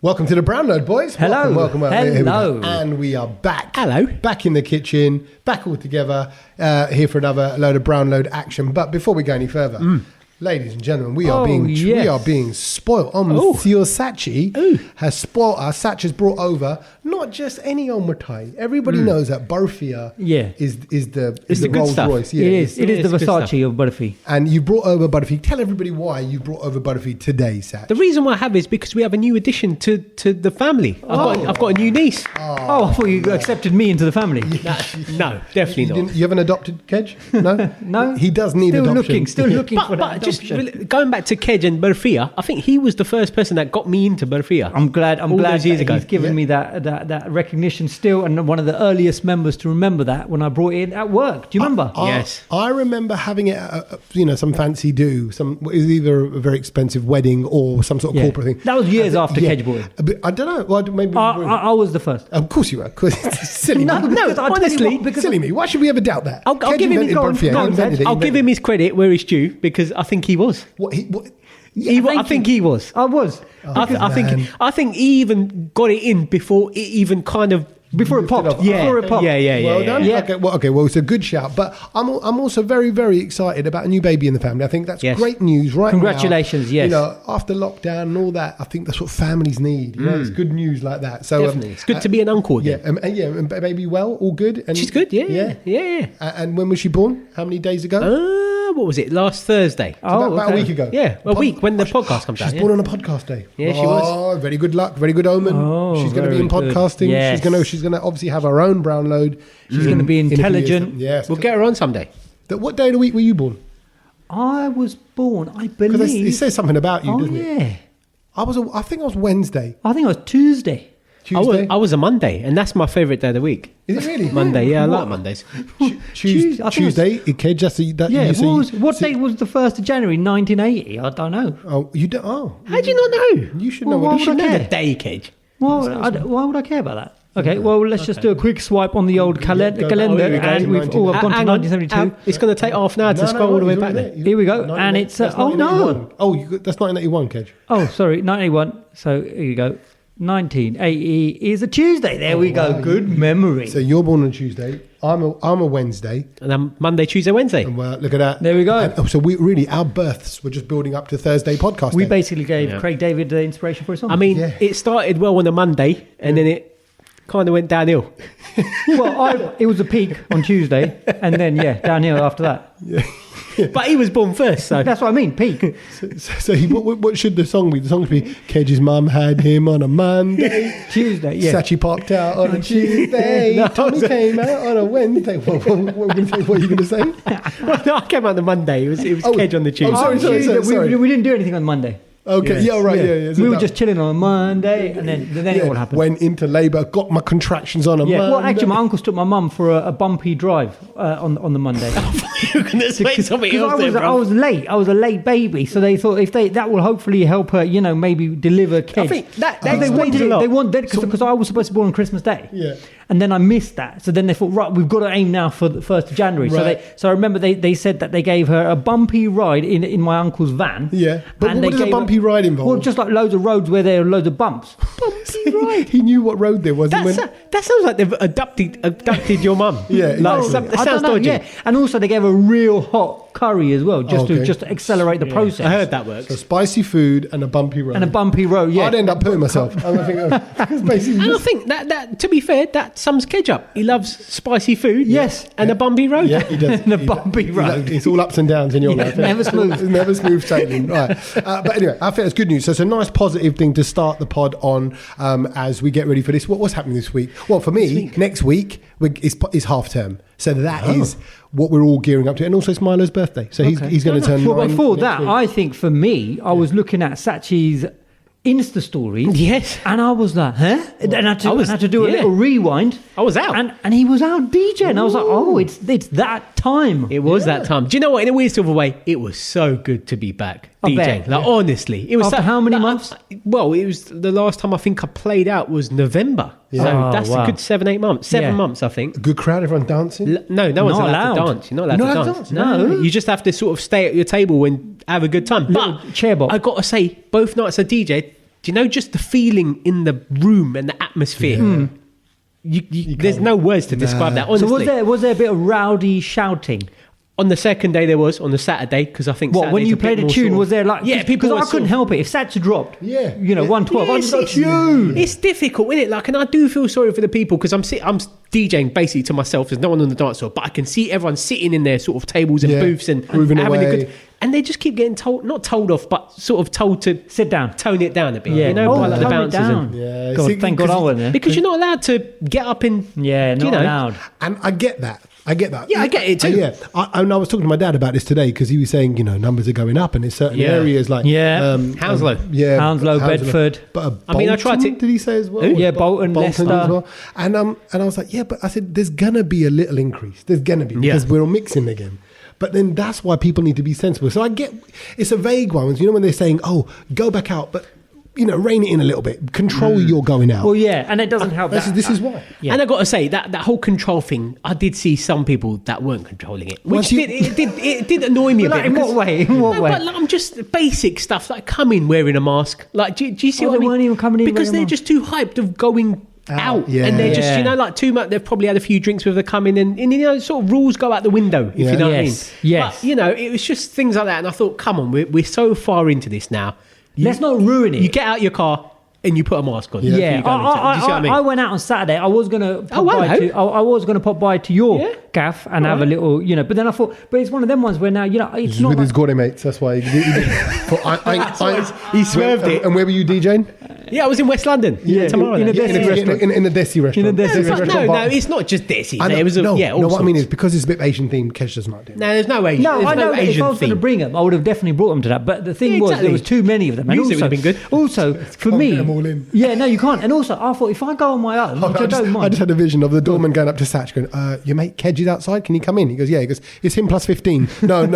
Welcome to the Brownload, boys. Hello. Welcome. Hello. And we are back. Hello. Back in the kitchen, back all together, here for another load of Brownload action. But before we go any further, ladies and gentlemen, we are being spoiled. Monsieur Sachi has spoiled us. Sachi has brought over not just any old mitai. Everybody knows that Barfia is the good Rolls stuff. Royce. Yeah, it is the Versace of Barfi. And you brought over Barfi. Tell everybody why you brought over Barfi today, Sach. The reason why I have is because we have a new addition to the family. I've got a new niece. Oh, I thought you accepted me into the family. No, definitely not. You haven't adopted Kedge? No? No. He does need adoption. Still looking for that But just adoption. going back to Kedge and Barfia, I think he was the first person that got me into Barfia. I'm glad those years ago. he's given me that recognition still, and one of the earliest members to remember that when I brought it in at work. Do you remember? Yes. I remember having it at, some fancy do. It was either a very expensive wedding or some sort of corporate thing. That was years after Kedge bought it. But I don't know. Well, maybe I was the first. of course you were. Silly me. honestly, Silly me. Why should we ever doubt that? I'll Kedge give him his invented Barfia. He invented it. I'll give him his credit where it's due because I think he was. I think he was. I was. I think he even got it in before it even kind of Before it popped. Before it popped. Yeah. Well done. Yeah. Okay. Well, it's a good shout. But I'm also very, very excited about a new baby in the family. I think that's great news, right? Congratulations. Now. Yes. After lockdown and all that, I think that's what families need. It's good news like that. So definitely, it's good to be an uncle again. And baby, well, all good. And she's good. Yeah. And when was she born? How many days ago? What was it? Last Thursday. About a week ago. Yeah, a week when the podcast comes out. She's born on a podcast day. Yeah, she was. Very good luck. Very good omen. She's going to be in podcasting. Yes. She's going to obviously have her own brown load. She's going to be intelligent. Yes. We'll get her on someday. What day of the week were you born? I was born, I believe. Because it says something about you, doesn't it? Yeah. I think I was Wednesday. I think it was Tuesday. Tuesday? I was a Monday, and that's my favourite day of the week. Is it really? Monday, yeah, I like Mondays. Tuesday, Kedge, What date was the 1st of January 1980? I don't know. Oh, you don't. Oh, How do you not know? you should know. Well, what You should know care? the day, Kedge. Why would I care about that? Okay, well, let's just do a quick swipe on the old calendar, Here we go. and we've I've gone to 1972. It's going to take half an hour to scroll all the way back there. Here we go, and it's that's 1981, Kedge. Oh, sorry, 1981. So here you go. 1980 is a Tuesday. There we go. wow. Good memory. So you're born on Tuesday. I'm a Wednesday. And then Monday, Tuesday, Wednesday. And look at that. There we go. And, so our births were just building up to Thursday podcast. We day. basically gave Craig David the inspiration for his song. I mean, it started well on a Monday, and then it kind of went downhill. well, it was a peak on Tuesday, and then downhill after that. But he was born first, so That's what I mean, peak. So what should the song be? The song should be Kedge's mum had him on a Monday. Tuesday, Sachi popped out on a Tuesday. No, Tommy came out on a Wednesday. What are you going to say? well, no, I came out on the Monday. It was Kedge on the Tuesday. Sorry. We didn't do anything on Monday. Okay, Yes. Yeah. So we were just chilling on a Monday, and then it all happened. Went into labour, got my contractions on a Monday. Well, actually, my uncles took my mum for a bumpy drive on the Monday. You're going to say something else there, I was late. I was a late baby, so they thought that will hopefully help her, maybe deliver Kedge. I think that they explains a lot. They wanted because I was supposed to be born on Christmas Day. Yeah. And then I missed that. So then they thought, right, we've got to aim now for the 1st of January. Right. So I remember they said that they gave her a bumpy ride in my uncle's van. Yeah. But And what does a bumpy ride involve? Well, just like loads of roads where there are loads of bumps. Bumpy ride. He knew what road there was. That sounds like they've abducted your mum. Yeah, exactly. That I sounds don't know, dodgy. yeah. And also they gave a real hot curry as well, just to accelerate the process. I heard that works. So spicy food and a bumpy road. And a bumpy road, yeah. I'd end up putting myself. I'm thinking, it's basically And I think that to be fair, that sums Kedge up. He loves spicy food. Yes. And a bumpy road. Yeah, he does. And a bumpy road. It's all ups and downs in your life. Never smooth. It's never smooth sailing. Right. But anyway, I think it's good news. So it's a nice positive thing to start the pod on as we get ready for this. What's happening this week? Well, for me, next week is half term. So that is what we're all gearing up to. And also it's Milo's birthday. So he's going to turn 9. Well, before next that, week. I think for me, I was looking at Sachi's Insta story. Yes. And I was like, huh? And I had to do a little rewind. I was out. And he was out DJing. And I was like, oh, it's that time. It was that time. Do you know what? In a weird sort of way, it was so good to be back DJing. bet. Honestly, it was After how many months? Well, it was the last time I think I played out was November. Yeah. So Oh, that's wow. a good 7-8 months. 7 Yeah. months, I think. A good crowd, everyone dancing. No one's Not allowed to allowed. dance. You're not allowed to dance. No. You just have to sort of stay at your table and have a good time. Little But chair box. I got to say, both nights I DJ, Do you know just the feeling in the room and the atmosphere? There's no words to describe that, honestly. So was there a bit of rowdy shouting? On the second day there was, on the Saturday, because I think when you played a tune, was there like... Yeah, people... Because I couldn't help it. If Satch dropped, 112, I just it's difficult, isn't it? Like, and I do feel sorry for the people, because I'm DJing basically to myself. There's no one on the dance floor, but I can see everyone sitting in their sort of tables and booths and having a good... And they just keep getting told, not told off, but sort of told to... Sit down. Tone it down a bit. Yeah. You know, like the bouncers. God, thank God I wasn't there. Because you're not allowed to get up and... Yeah, not allowed. And I get that. Yeah, I get it too. I was talking to my dad about this today, because he was saying, numbers are going up, and in certain areas like Hounslow, Hounslow, Bedford. But I tried to. Did he say as well? Yeah, Bolton, Leicester as well. And I was like, but I said there's gonna be a little increase. There's gonna be, because we're all mixing again. But then that's why people need to be sensible. So I get it's a vague one. When they're saying, go back out, but rein it in a little bit. Control your going out. Well, and it doesn't help. This is why. Yeah. And I got to say that whole control thing, I did see some people that weren't controlling it, which it did annoy me a bit. In what way? But I'm just basic stuff like come in wearing a mask. Like, do you see what I mean? They weren't even coming in because they're just too hyped of going out, and they're just like too much. They've probably had a few drinks with the coming, and sort of rules go out the window. If you know what I mean. Yes. But, it was just things like that, and I thought, come on, we're so far into this now. Let's not ruin it. You get out your car and you put a mask on. Yeah, I went out on Saturday. I was going to pop by to your gaff and have a little, But then I thought, but it's one of them ones where now, it's not with his Gordon mates. That's why he swerved it. And where were you DJing? Yeah, I was in West London. Tomorrow in a Desi restaurant. No, it's not just Desi. It was what I mean is, because it's a bit Asian themed, Kesh does not do it. No, there's no Asian. No, I know. If I was going to bring them, I would have definitely brought them to that. But the thing was, there was too many of them. And music would have been good. Also, for me, get them all in. No, you can't. And also, I thought if I go on my own, which I don't mind. I just had a vision of the doorman going up to Satch, going, "Your mate Kedge is outside. Can he come in?" He goes, "Yeah." He goes, "It's him plus 15." No.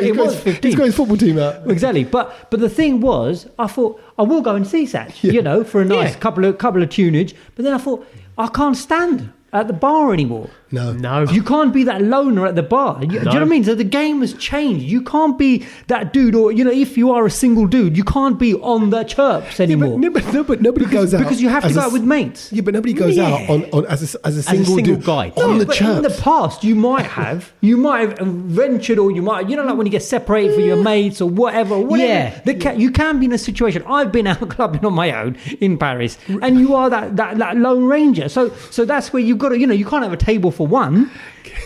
He was 15. He's got his football team out. Exactly. But the thing was, I thought I will go and see Satch, for a nice couple of tunage. But then I thought I can't stand at the bar anymore. No. You can't be that loner at the bar. Do you know what I mean? So the game has changed. You can't be that dude, or if you are a single dude, you can't be on the chirps anymore. But nobody goes out because you have to go out with mates. Yeah, but nobody goes out on as a single dude guy on the but chirps. In the past, you might have ventured, or you might, like when you get separated from your mates or whatever. You can be in a situation. I've been out clubbing on my own in Paris, and you are that lone ranger. So that's where you've got to, you can't have a table for one,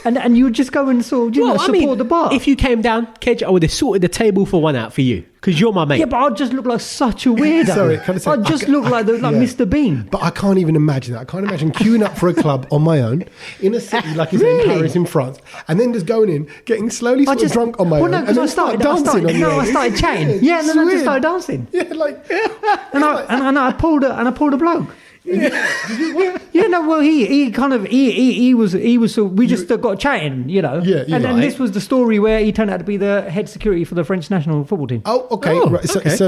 and you would just go and sort of support the bar. If you came down, Kedge, I would have sorted the table for one out for you, because you're my mate. Yeah, but I'd just look like such a weirdo. Sorry, can I say, I'd just look like Mr. Bean. But I can't even imagine that. I can't imagine queuing up for a club on my own in a city like in Paris, in France, and then just going in, getting slowly drunk on my own, and then I started chatting. Yeah, and then I just started dancing. Yeah, like, and I pulled a bloke. Well, he was. We just got chatting, and then this was the story where he turned out to be the head security for the French national football team. Oh, okay, right. So, it's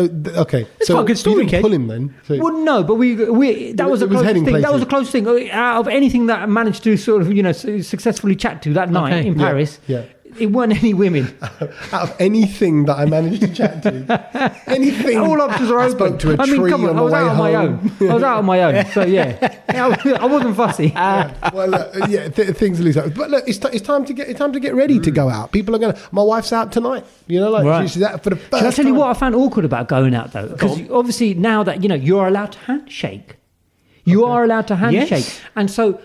quite a good story, you didn't pull him then. So. Well, no, but that was a close thing. That was a close thing out of anything that I managed to sort of successfully chat to that night in Paris. Yeah. It weren't any women. Out of anything that I managed to chat to, anything. All options are open. I spoke to a tree on the way home. I was out on my own. So I wasn't fussy. Things are loose. But look, it's time to get ready to go out. People are going. My wife's out tonight. She's out for the first time. Shall I tell you what I found awkward about going out though? Because obviously now that you're allowed to handshake, are allowed to handshake, and so.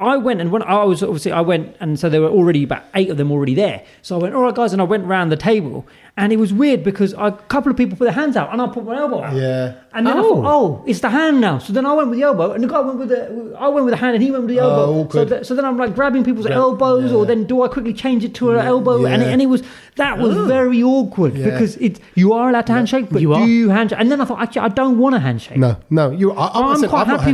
I went, and when I was I went, and so there were already about 8 of them already there. So I went, all right, guys, and I went round the table, and it was weird because a couple of people put their hands out, and I put my elbow out. Yeah. And then I thought, it's the hand now. So then I went with the elbow, and the guy went with the hand, and he went with the elbow. So then I'm like grabbing people's elbows, or then do I quickly change it to an elbow? Yeah. And it was very awkward because you are allowed to handshake, but do you handshake? And then I thought, actually, I don't want a handshake. No, I'm quite happy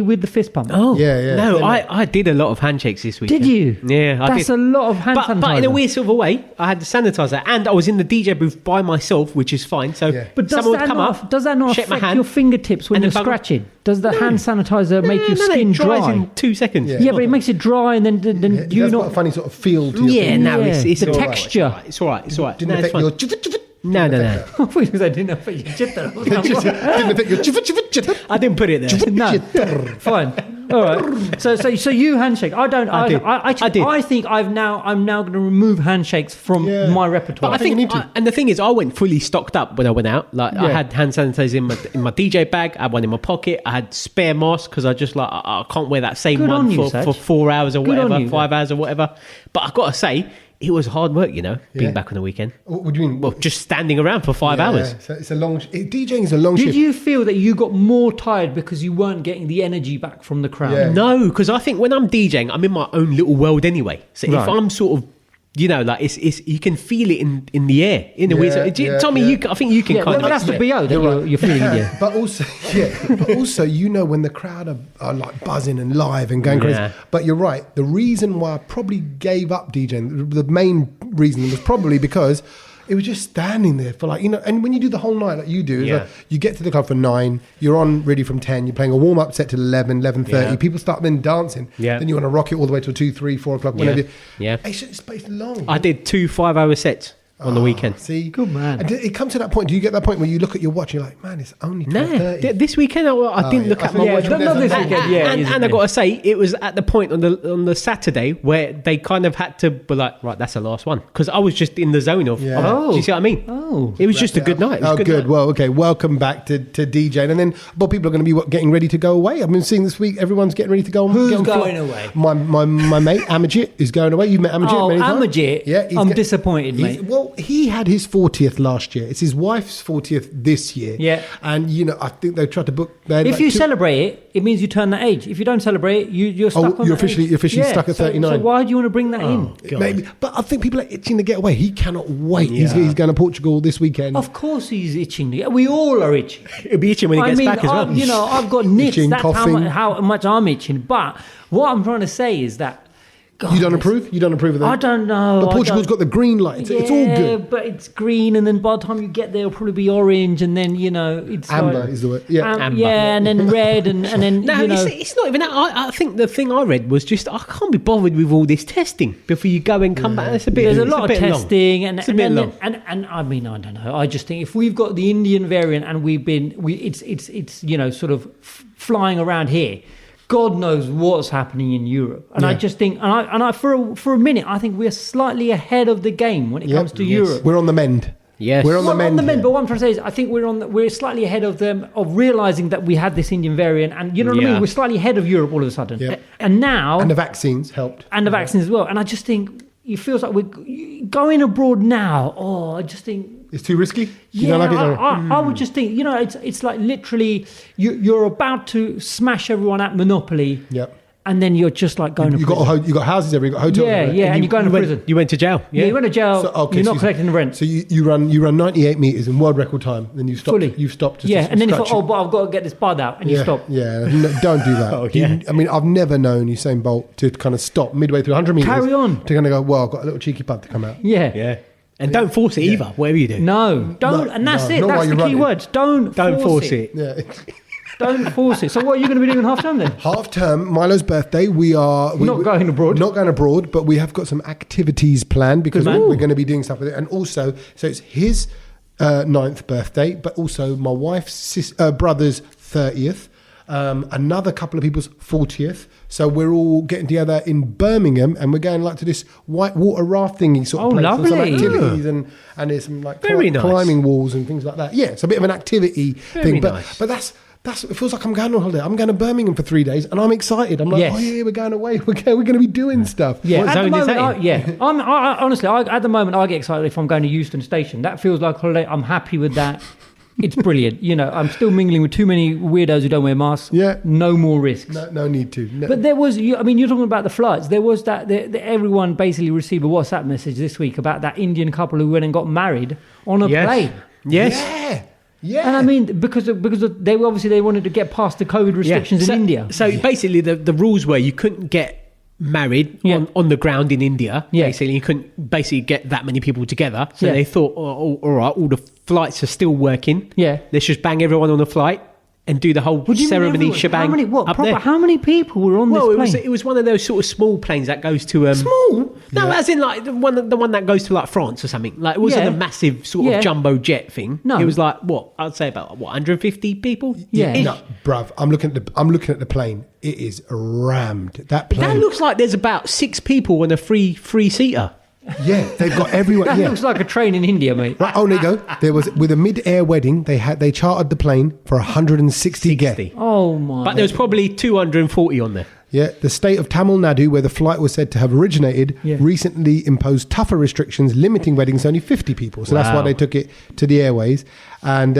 with the fist pump. Oh, yeah. No, I did a lot of handshakes this weekend. Did you? Yeah, I did. That's a lot of hand sanitizer. But in a weird sort of a way, I had the sanitizer, and I was in the DJ booth by myself, which is fine. So, but does that not affect your fingertips when you're scratching? Does the hand sanitizer make your skin dry? It dries in 2 seconds. Yeah, but it makes it dry, and then you not a funny sort of feel to your feel. Yeah, no, it's the texture. It's all right. Didn't affect your No. I thought you said didn't affect your jitter. I didn't put it there. No, fine. All right. So you handshake. I don't. I did. I think I'm now going to remove handshakes from my repertoire. But I think and the thing is, I went fully stocked up when I went out. Like I had hand sanitizer in my DJ bag. I had one in my pocket. I had spare masks because I just I can't wear that same one for 4 hours or whatever, 5 hours or whatever. But I got to say, it was hard work, being back on the weekend. What do you mean? Well, just standing around for 5 hours. So it's a long... DJing is a long shift. Did you feel that you got more tired because you weren't getting the energy back from the crowd? Yeah. No, because I think when I'm DJing, I'm in my own little world anyway. So if I'm sort of, it's you can feel it in the air. In a way. So, Tommy, I think you can kind of... Well, that's the BO that you're feeling it. But also, when the crowd are like buzzing and live and going crazy. But you're right. The reason why I probably gave up DJing, the main reason was probably because it was just standing there for and when you do the whole night like you do, you get to the club for 9, you're on ready from 10, you're playing a warm-up set till 11:30, people start then dancing, then you want to rock it all the way till 2, 3, 4 o'clock, whenever. It's long. I did 2 5-hour sets on the weekend. See? Good man. And it comes to that point, do you get that point where you look at your watch and you're like, man, it's only 12:30? No, this weekend I didn't look at my watch. Not this weekend, and I got to say, it was at the point on the Saturday where they kind of had to be like, right, that's the last one. Because I was just in the zone of, do you see what I mean? Oh. It was just a good night. Good. Night. Well, okay, welcome back to DJing. And then, people are going to be getting ready to go away. I've been seeing this week, everyone's getting ready to go. Who's going away? My mate, Amajit, is going away. You've met Amajit many times? Amajit? Yeah. I'm disappointed, mate. Well, he had his 40th last year. It's his wife's 40th this year. Yeah. And, I think they tried to book... If you celebrate it means you turn that age. If you don't celebrate it, you're stuck on you're that officially stuck at 39. So why do you want to bring that in? Maybe. But I think people are itching to get away. He cannot wait. Yeah. He's going to Portugal this weekend. Of course he's itching. We all are itching. He'll be itching when he gets back as well. I've got nits. Itching, that's coughing. how much I'm itching. But what I'm trying to say is that... God, you don't approve? You don't approve of that? I don't know. But Portugal's got the green light. It's all good. But it's green, and then by the time you get there, it'll probably be orange, and then, it's... Amber is the word. Yeah, amber. Yeah, and then red, and then, no, it's not even that. I think the thing I read was just, I can't be bothered with all this testing before you go and come back. There's a lot of testing, long. and I mean, I don't know. I just think if we've got the Indian variant and it's sort of flying around here, God knows what's happening in Europe. And I just think, for a minute, I think we're slightly ahead of the game when it comes to Europe. We're on the mend. Yes, we're on the mend. But what I'm trying to say is, I think we're slightly ahead of them, of realizing that we had this Indian variant, and you know what I mean. We're slightly ahead of Europe all of a sudden, and now, and the vaccines helped, and the vaccines as well. And I just think it feels like we're going abroad now. Oh, I just think it's too risky. You don't like it? I would just think, it's like literally you're about to smash everyone at Monopoly. Yep. And then you're just like going to prison. You got houses everywhere, you got hotels everywhere. And you're going to prison. You went to jail. Yeah, you went to jail. You're not collecting the rent. So you run 98 metres in world record time. Then you stop. Fully. You've stopped. And then you thought, but I've got to get this bud out, and you stop. Yeah, no, don't do that. I mean, I've never known Usain Bolt to kind of stop midway through 100 metres. Carry on. To kind of go, well, I've got a little cheeky bud to come out. Yeah. And don't force it either, whatever you do. No, don't. And that's it. That's the key word. Don't force it. Yeah. Don't force it. So what are you going to be doing in half term then? Half term, Milo's birthday. We're not going abroad. Not going abroad, but we have got some activities planned because we're going to be doing stuff with it. And also, so it's his 9th birthday, but also my wife's brother's 30th. Another couple of people's 40th. So we're all getting together in Birmingham, and we're going to this whitewater rafting sort of place. Lovely. Some activities and there's some climbing walls and things like that. Yeah, it's a bit of an activity thing, but that's it feels like I'm going on holiday. I'm going to Birmingham for 3 days, and I'm excited. I'm like, we're going away. We're going to be doing stuff. Yeah, at the moment, honestly, at the moment, I get excited if I'm going to Euston Station. That feels like a holiday. I'm happy with that. It's brilliant. I'm still mingling with too many weirdos who don't wear masks. Yeah. No more risks. No need to. No. But there was, you're talking about the flights. There was that everyone basically received a WhatsApp message this week about that Indian couple who went and got married on a plane. Yes. Yeah. And I mean, because they wanted to get past the COVID restrictions in India. So basically the rules were you couldn't get married on the ground in India. Basically, you couldn't basically get that many people together. So they thought, all right, all the flights are still working. Yeah. Let's just bang everyone on a flight and do the whole ceremony shebang. How many people were on this plane? It was one of those sort of small planes that goes to small. No, as in like the one that goes to like France or something. Like it wasn't a massive sort of jumbo jet thing. No, it was like I'd say about 150 people. Yeah, no, bruv. I'm looking at the plane. It is rammed. That plane. That looks like there's about 6 people on a free seater. Yeah, they've got everyone. That looks like a train in India, mate. Right, there you go. There was with a mid-air wedding. They chartered the plane for 160 guests. Oh my! But there was probably 240 on there. Yeah, the state of Tamil Nadu, where the flight was said to have originated, recently imposed tougher restrictions, limiting weddings to only 50 people. So that's why they took it to the airways. And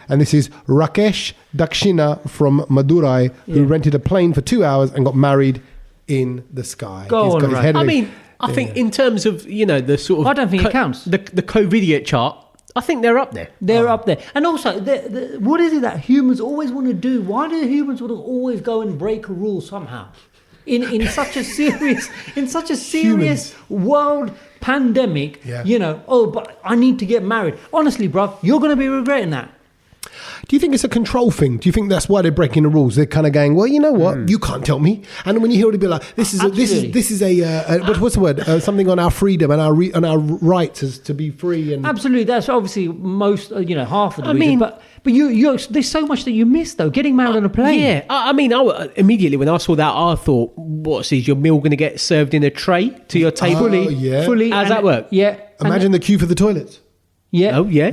this is Rakesh Dakshina from Madurai, who rented a plane for 2 hours and got married in the sky. I think in terms of, the sort of... I don't think it counts. The COVIDiot chart, I think they're up there. They're up there. And also, what is it that humans always want to do? Why do humans want to always go and break a rule somehow? In such a serious world pandemic, but I need to get married. Honestly, bruv, you're going to be regretting that. Do you think it's a control thing? Do you think that's why they're breaking the rules? They're kind of going, well, you know what? You can't tell me. And when you hear it, be like, this is what's the word? Something on our freedom and our rights as to be free. And absolutely, that's obviously most, half of the reason. But there's so much that you miss though. Getting married on a plane. Yeah, immediately when I saw that, I thought, is your meal going to get served in a tray to your table? Fully. How's that work? Yeah. Imagine the queue for the toilets. Yeah. Oh, yeah.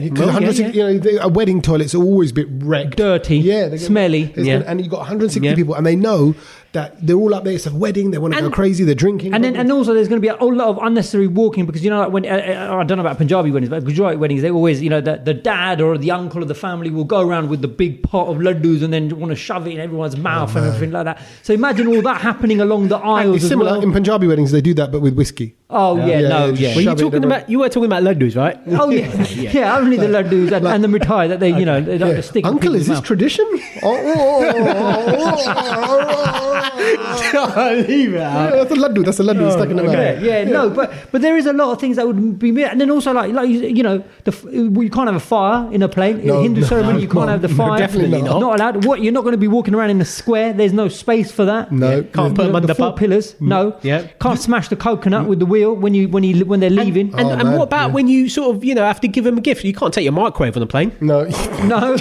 A wedding toilets are always a bit wrecked. Dirty. Yeah. Smelly. And you've got 160 people, and they know that they're all up there. It's a wedding. They want to go crazy. They're drinking. And also there's going to be a whole lot of unnecessary walking because, like when, I don't know about Punjabi weddings, but Gujarati weddings, they always, the dad or the uncle of the family will go around with the big pot of laddus and then want to shove it in everyone's mouth and everything like that. So imagine all that happening along the aisles it's similar. In Punjabi weddings, they do that, but with whiskey. Oh, Well, you were talking about laddus, right? Oh, yeah. Yeah, only the laddus and the mithai that they, they like to stick. Uncle, is this tradition? Leave it out. That's a laddu stuck in the mouth. No, but there is a lot of things that would be, and then also you can't have a fire in a plane. In a Hindu ceremony, you can't have the fire. Definitely not. Not allowed. What? You're not going to be walking around in a square. There's no space for that. No, can't put them under 4 pillars. No, can't smash the coconut with the wheel when they're leaving. And what about when you sort of have to give them a gift? You can't take your microwave on the plane. No. Do you know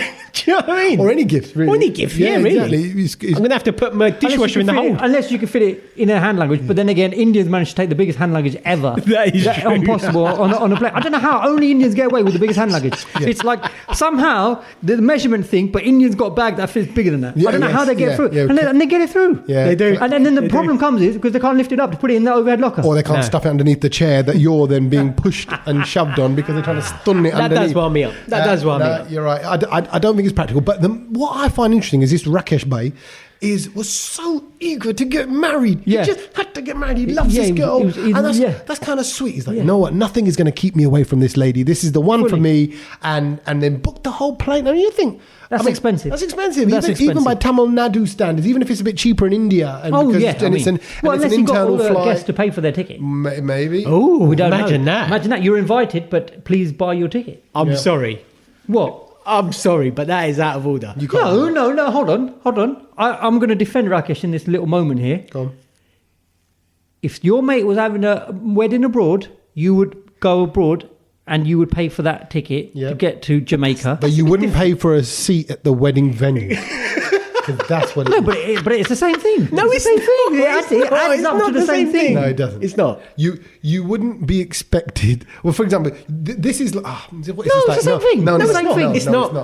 what I mean? Or any gift, really. Or any gift, really. Exactly. I'm going to have to put my dishwasher in the hole. Unless you can fit it in a hand luggage. But then again, Indians managed to take the biggest hand luggage ever. That is true. Impossible on a plane. I don't know how only Indians get away with the biggest hand luggage. It's like somehow the measurement thing, but Indians got a bag that fits bigger than that. I don't know how they get through. And they get it through. Yeah. They do. And then the problem comes is because they can't lift it up to put it in the overhead locker. Or they can't stuff it underneath the chair that you're then being pushed and shoved on because they're trying to stun it underneath. That does wind me up. You're right. I don't think it's practical. But what I find interesting is this Rakesh Bhai was so eager to get married. He just had to get married. He loves this girl. That's kind of sweet. He's like, you know what? Nothing is going to keep me away from this lady. This is the one for me. And then book the whole plane. I mean, you think... That's expensive. That's expensive. Even by Tamil Nadu standards, even if it's a bit cheaper in India. It's an unless internal you've got all the flight. guests to pay for their ticket. Maybe. Oh, we don't imagine know. that. Imagine that. You're invited, but please buy your ticket. I'm sorry. What? I'm sorry, but that is out of order. No, hold on. I'm going to defend Rakesh in this little moment here. Go on. If your mate was having a wedding abroad, you would go abroad and you would pay for that ticket to get to Jamaica. But you wouldn't pay for a seat at the wedding venue. Because that's what it is. But it's the same thing. No, it's the same thing. It adds up to the same thing. No, it doesn't. It's not. You wouldn't be expected. Well, for example, this is. It's the same thing. No, it's the same thing.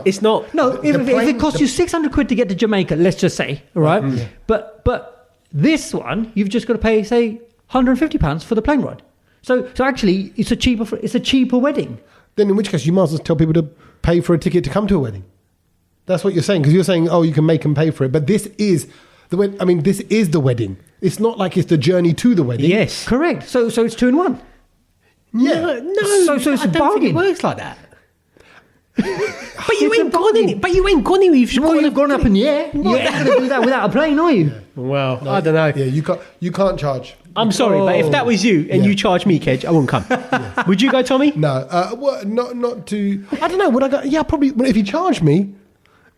It's not. No, if it costs you 600 quid to get to Jamaica, let's just say, right? But this one, you've just got to pay, say, £150 for the plane ride. So actually, it's a cheaper wedding. Then in which case, you might as well tell people to pay for a ticket to come to a wedding. That's what you're saying, because you're saying, you can make them pay for it. But this is this is the wedding. It's not like it's the journey to the wedding. Yes, correct. So it's 2 in 1. Yeah, no. So it's a bargain. It works like that. But you ain't gone in it. You've gone up in the air. You ain't going to do that without a plane, are you? Yeah. Well, I don't know. Yeah, you can't charge. I'm sorry, but if that was you and you charged me, Kedge, I wouldn't come. Would you go, Tommy? No, not to. I don't know. Would I go? Yeah, probably. If you charged me.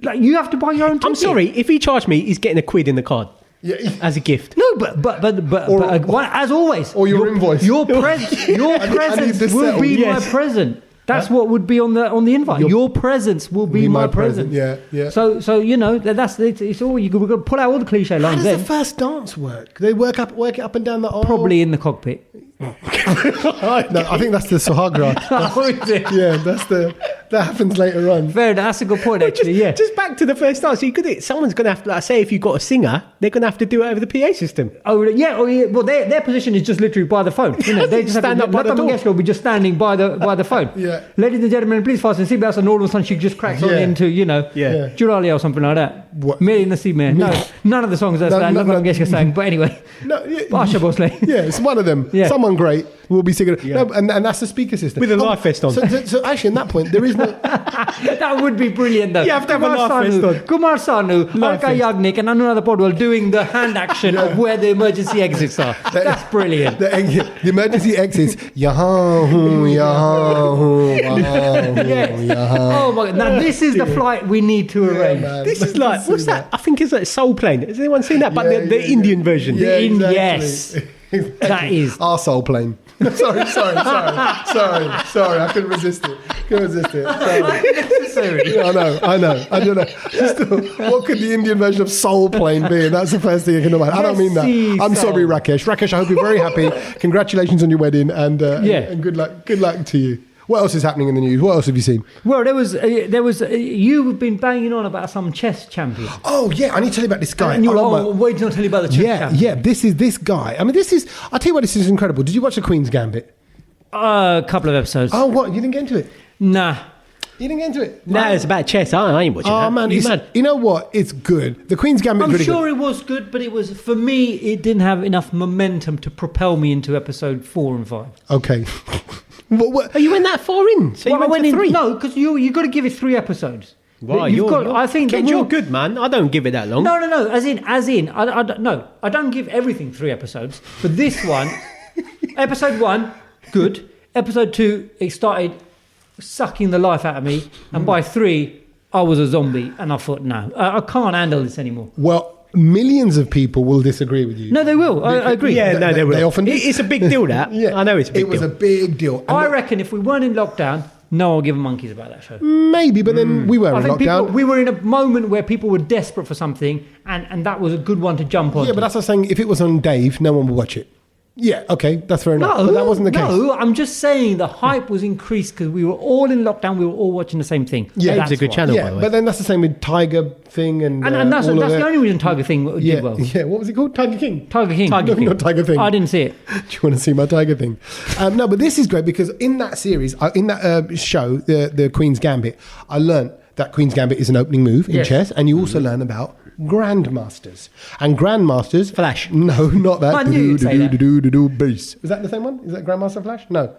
Like, you have to buy your own ticket. I'm sorry, if he charged me, he's getting £1 in the card. Yeah, as a gift. No, but as always, or your invoice. Your presence will be my present. That's what would be on the invite. Your presence will be my present. Yeah. So it's all you've got to pull out all the cliche lines. How does the first dance work? They work it up and down the aisle. Probably in the cockpit. No, I think that's the Sohagra. Yeah, that happens later on. Fair enough. That's a good point, actually. Just back to the first dance. Someone's going to have to, like, say, if you've got a singer, they're going to have to do it over the PA system. Oh yeah. Well, their position is just literally by the phone. They just stand up by the door. Will be just standing by the phone. Yeah. Ladies and gentlemen, please fasten seatbelts, and all of a sudden she just cracks on into Jurali or something like that. What? Mary Nasime. No, none of the songs that sang. But anyway, Basha Bosley. Yeah, it's one of them. Yeah. Someone great will be singing. Yeah. No, and that's the speaker system with a live vest on. So actually, in that point, there is no. That would be brilliant, though. You have to have a live vest on. Kumar Sanu, Alka Yagnik, and another Podwell doing the hand action of where the emergency exits are. That's brilliant. The emergency exits. Yahoo, yahoo, Oh my God! Now this is the flight we need to arrange. This is like, what's that? I think it's like Soul Plane. Has anyone seen that? But the Indian version. Yeah, exactly. Yes. That is our Soul Plane. Sorry. I couldn't resist it. Sorry. Yeah, I know. I don't know. What could the Indian version of Soul Plane be? And that's the first thing I can imagine. I don't mean that. I'm sorry, Rakesh. Rakesh, I hope you're very happy. Congratulations on your wedding, and good luck to you. What else is happening in the news? What else have you seen? Well, there was you've been banging on about some chess champion. Oh yeah, I need to tell you about this guy. And wait till I tell you about the chess champion. Yeah, this guy. I mean, I'll tell you what, this is incredible. Did you watch The Queen's Gambit? A couple of episodes. Oh, what? You didn't get into it? Nah. You didn't get into it? No, it's about chess. I ain't watching that. Oh man, you know what? It's good. The Queen's Gambit. I'm sure it was good, but it was, for me, it didn't have enough momentum to propel me into episode 4 and 5. Okay. What? Are you went that far in? So you went to 3? No, because you got to give it 3 episodes. Wow, you're good, man. I don't give it that long. No. As in. I don't give everything 3 episodes. But this one, episode 1, good. Episode 2, it started sucking the life out of me, and by 3, I was a zombie, and I thought, no, I can't handle this anymore. Well, millions of people will disagree with you. No, they will. I agree. Yeah, no, they will. They often do. It's a big deal, that. Yeah. I know it's a big deal. It was a big deal. I reckon if we weren't in lockdown, no one would give monkeys about that show. Maybe, but then we were in lockdown. We were in a moment where people were desperate for something, and that was a good one to jump on. Yeah, but that's what I'm saying. If it was on Dave, no one would watch it. Yeah, okay, that's fair enough. No, but that wasn't the case. No, I'm just saying the hype was increased because we were all in lockdown. We were all watching the same thing. Yeah, it's a good channel, by the way. But then that's the same with Tiger Thing and that's the only reason Tiger Thing did well. Yeah, what was it called? Tiger King. Tiger King. Not Tiger Thing. I didn't see it. Do you want to see my Tiger Thing? No, but this is great because in that series, in that show, the Queen's Gambit, I learned that Queen's Gambit is an opening move in chess, and you also learn about grandmasters. And grandmasters... Flash. No, not that. I knew you'd say that. Bass. Is that the same one? Is that Grandmaster Flash? No.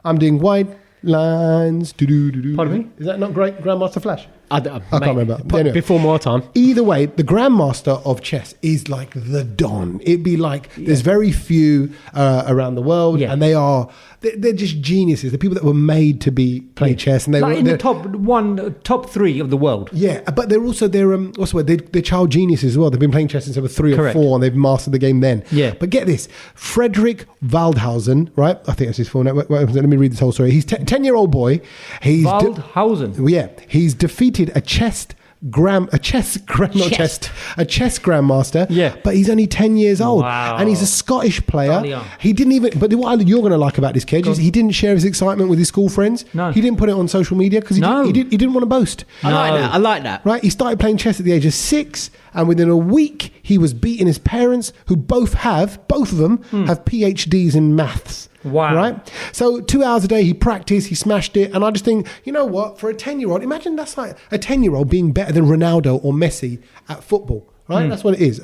I'm doing wide lines. Pardon me? Is that not great Grandmaster Flash? I can't remember. Anyway, before my time. Either way, the Grandmaster of chess is like the Don. It'd be like there's very few around the world, and they're just geniuses. The people that were made to play chess, and they're in the top 3 of the world. Yeah, but they're also what's the word? They're child geniuses as well. They've been playing chess since they were 3 or 4, and they've mastered the game then. Yeah. But get this, Frederick Waldhausen, right? I think that's his full name. Wait, let me read this whole story. He's 10-year-old boy. He's Waldhausen. He's defeated a chess grandmaster. Yeah. But he's only 10 years old. Wow. And he's a Scottish player. He didn't even, but what you're going to like about this kid is he didn't share his excitement with his school friends. No. He didn't put it on social media because he didn't want to boast. I like that. Right? He started playing chess at the age of 6, and within a week he was beating his parents, who both of them have PhDs in maths. Wow. Right? So 2 hours a day he practiced, he smashed it, and I just think, you know what, for a 10-year-old, imagine that's like a 10-year-old being better than Ronaldo or Messi at football. Right? That's what it is.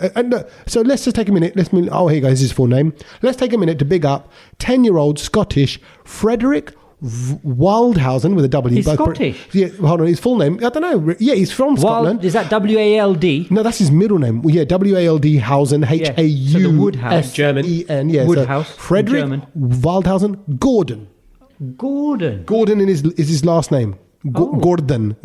So let's just take a minute. Here you go, this is his full name. Let's take a minute to big up 10-year-old Scottish Frederick Waldhausen with a W. He's Scottish? Yeah, hold on, his full name, I don't know. Yeah, he's from Scotland. Is that W-A-L-D? No, that's his middle name. Yeah, W-A-L-D Hausen, H-A-U-S-E-N. So the Woodhouse. German. Yeah, Woodhouse. So Frederick Waldhausen Gordon. Gordon. Gordon is his last name. Gordon,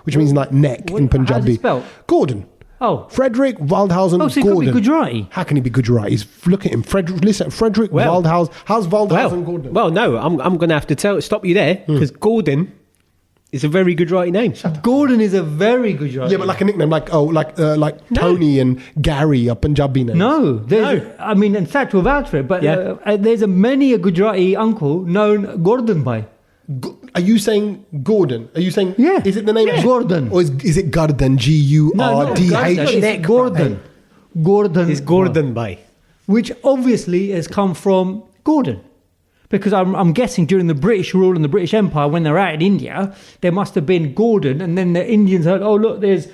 which means like neck in Punjabi. How's it spelled? Gordon. Oh. Frederick Waldhausen Oh, so he Gordon. could be Gujarati. How can he be Gujarati? Look at him. Frederick Waldhausen. How's Waldhausen Gordon? Well, no, I'm going to have to stop you there because Gordon is a very Gujarati name. Gordon is a very Gujarati. Yeah, but like a nickname, like Tony and Gary are Punjabi names. No. I mean, in fact, we'll vouch for it, but there's many a Gujarati uncle known Gordon by. Are you saying Gordon? Are you saying... Yeah. Is it the name? Yeah. Gordon. Or is it Gurdon? Gurdh? No, it's Gordon. Gordon. It's Gordon by. Which obviously has come from Gordon. Because I'm guessing during the British rule and the British Empire, when they're out in India, there must have been Gordon, and then the Indians heard, oh, look, there's,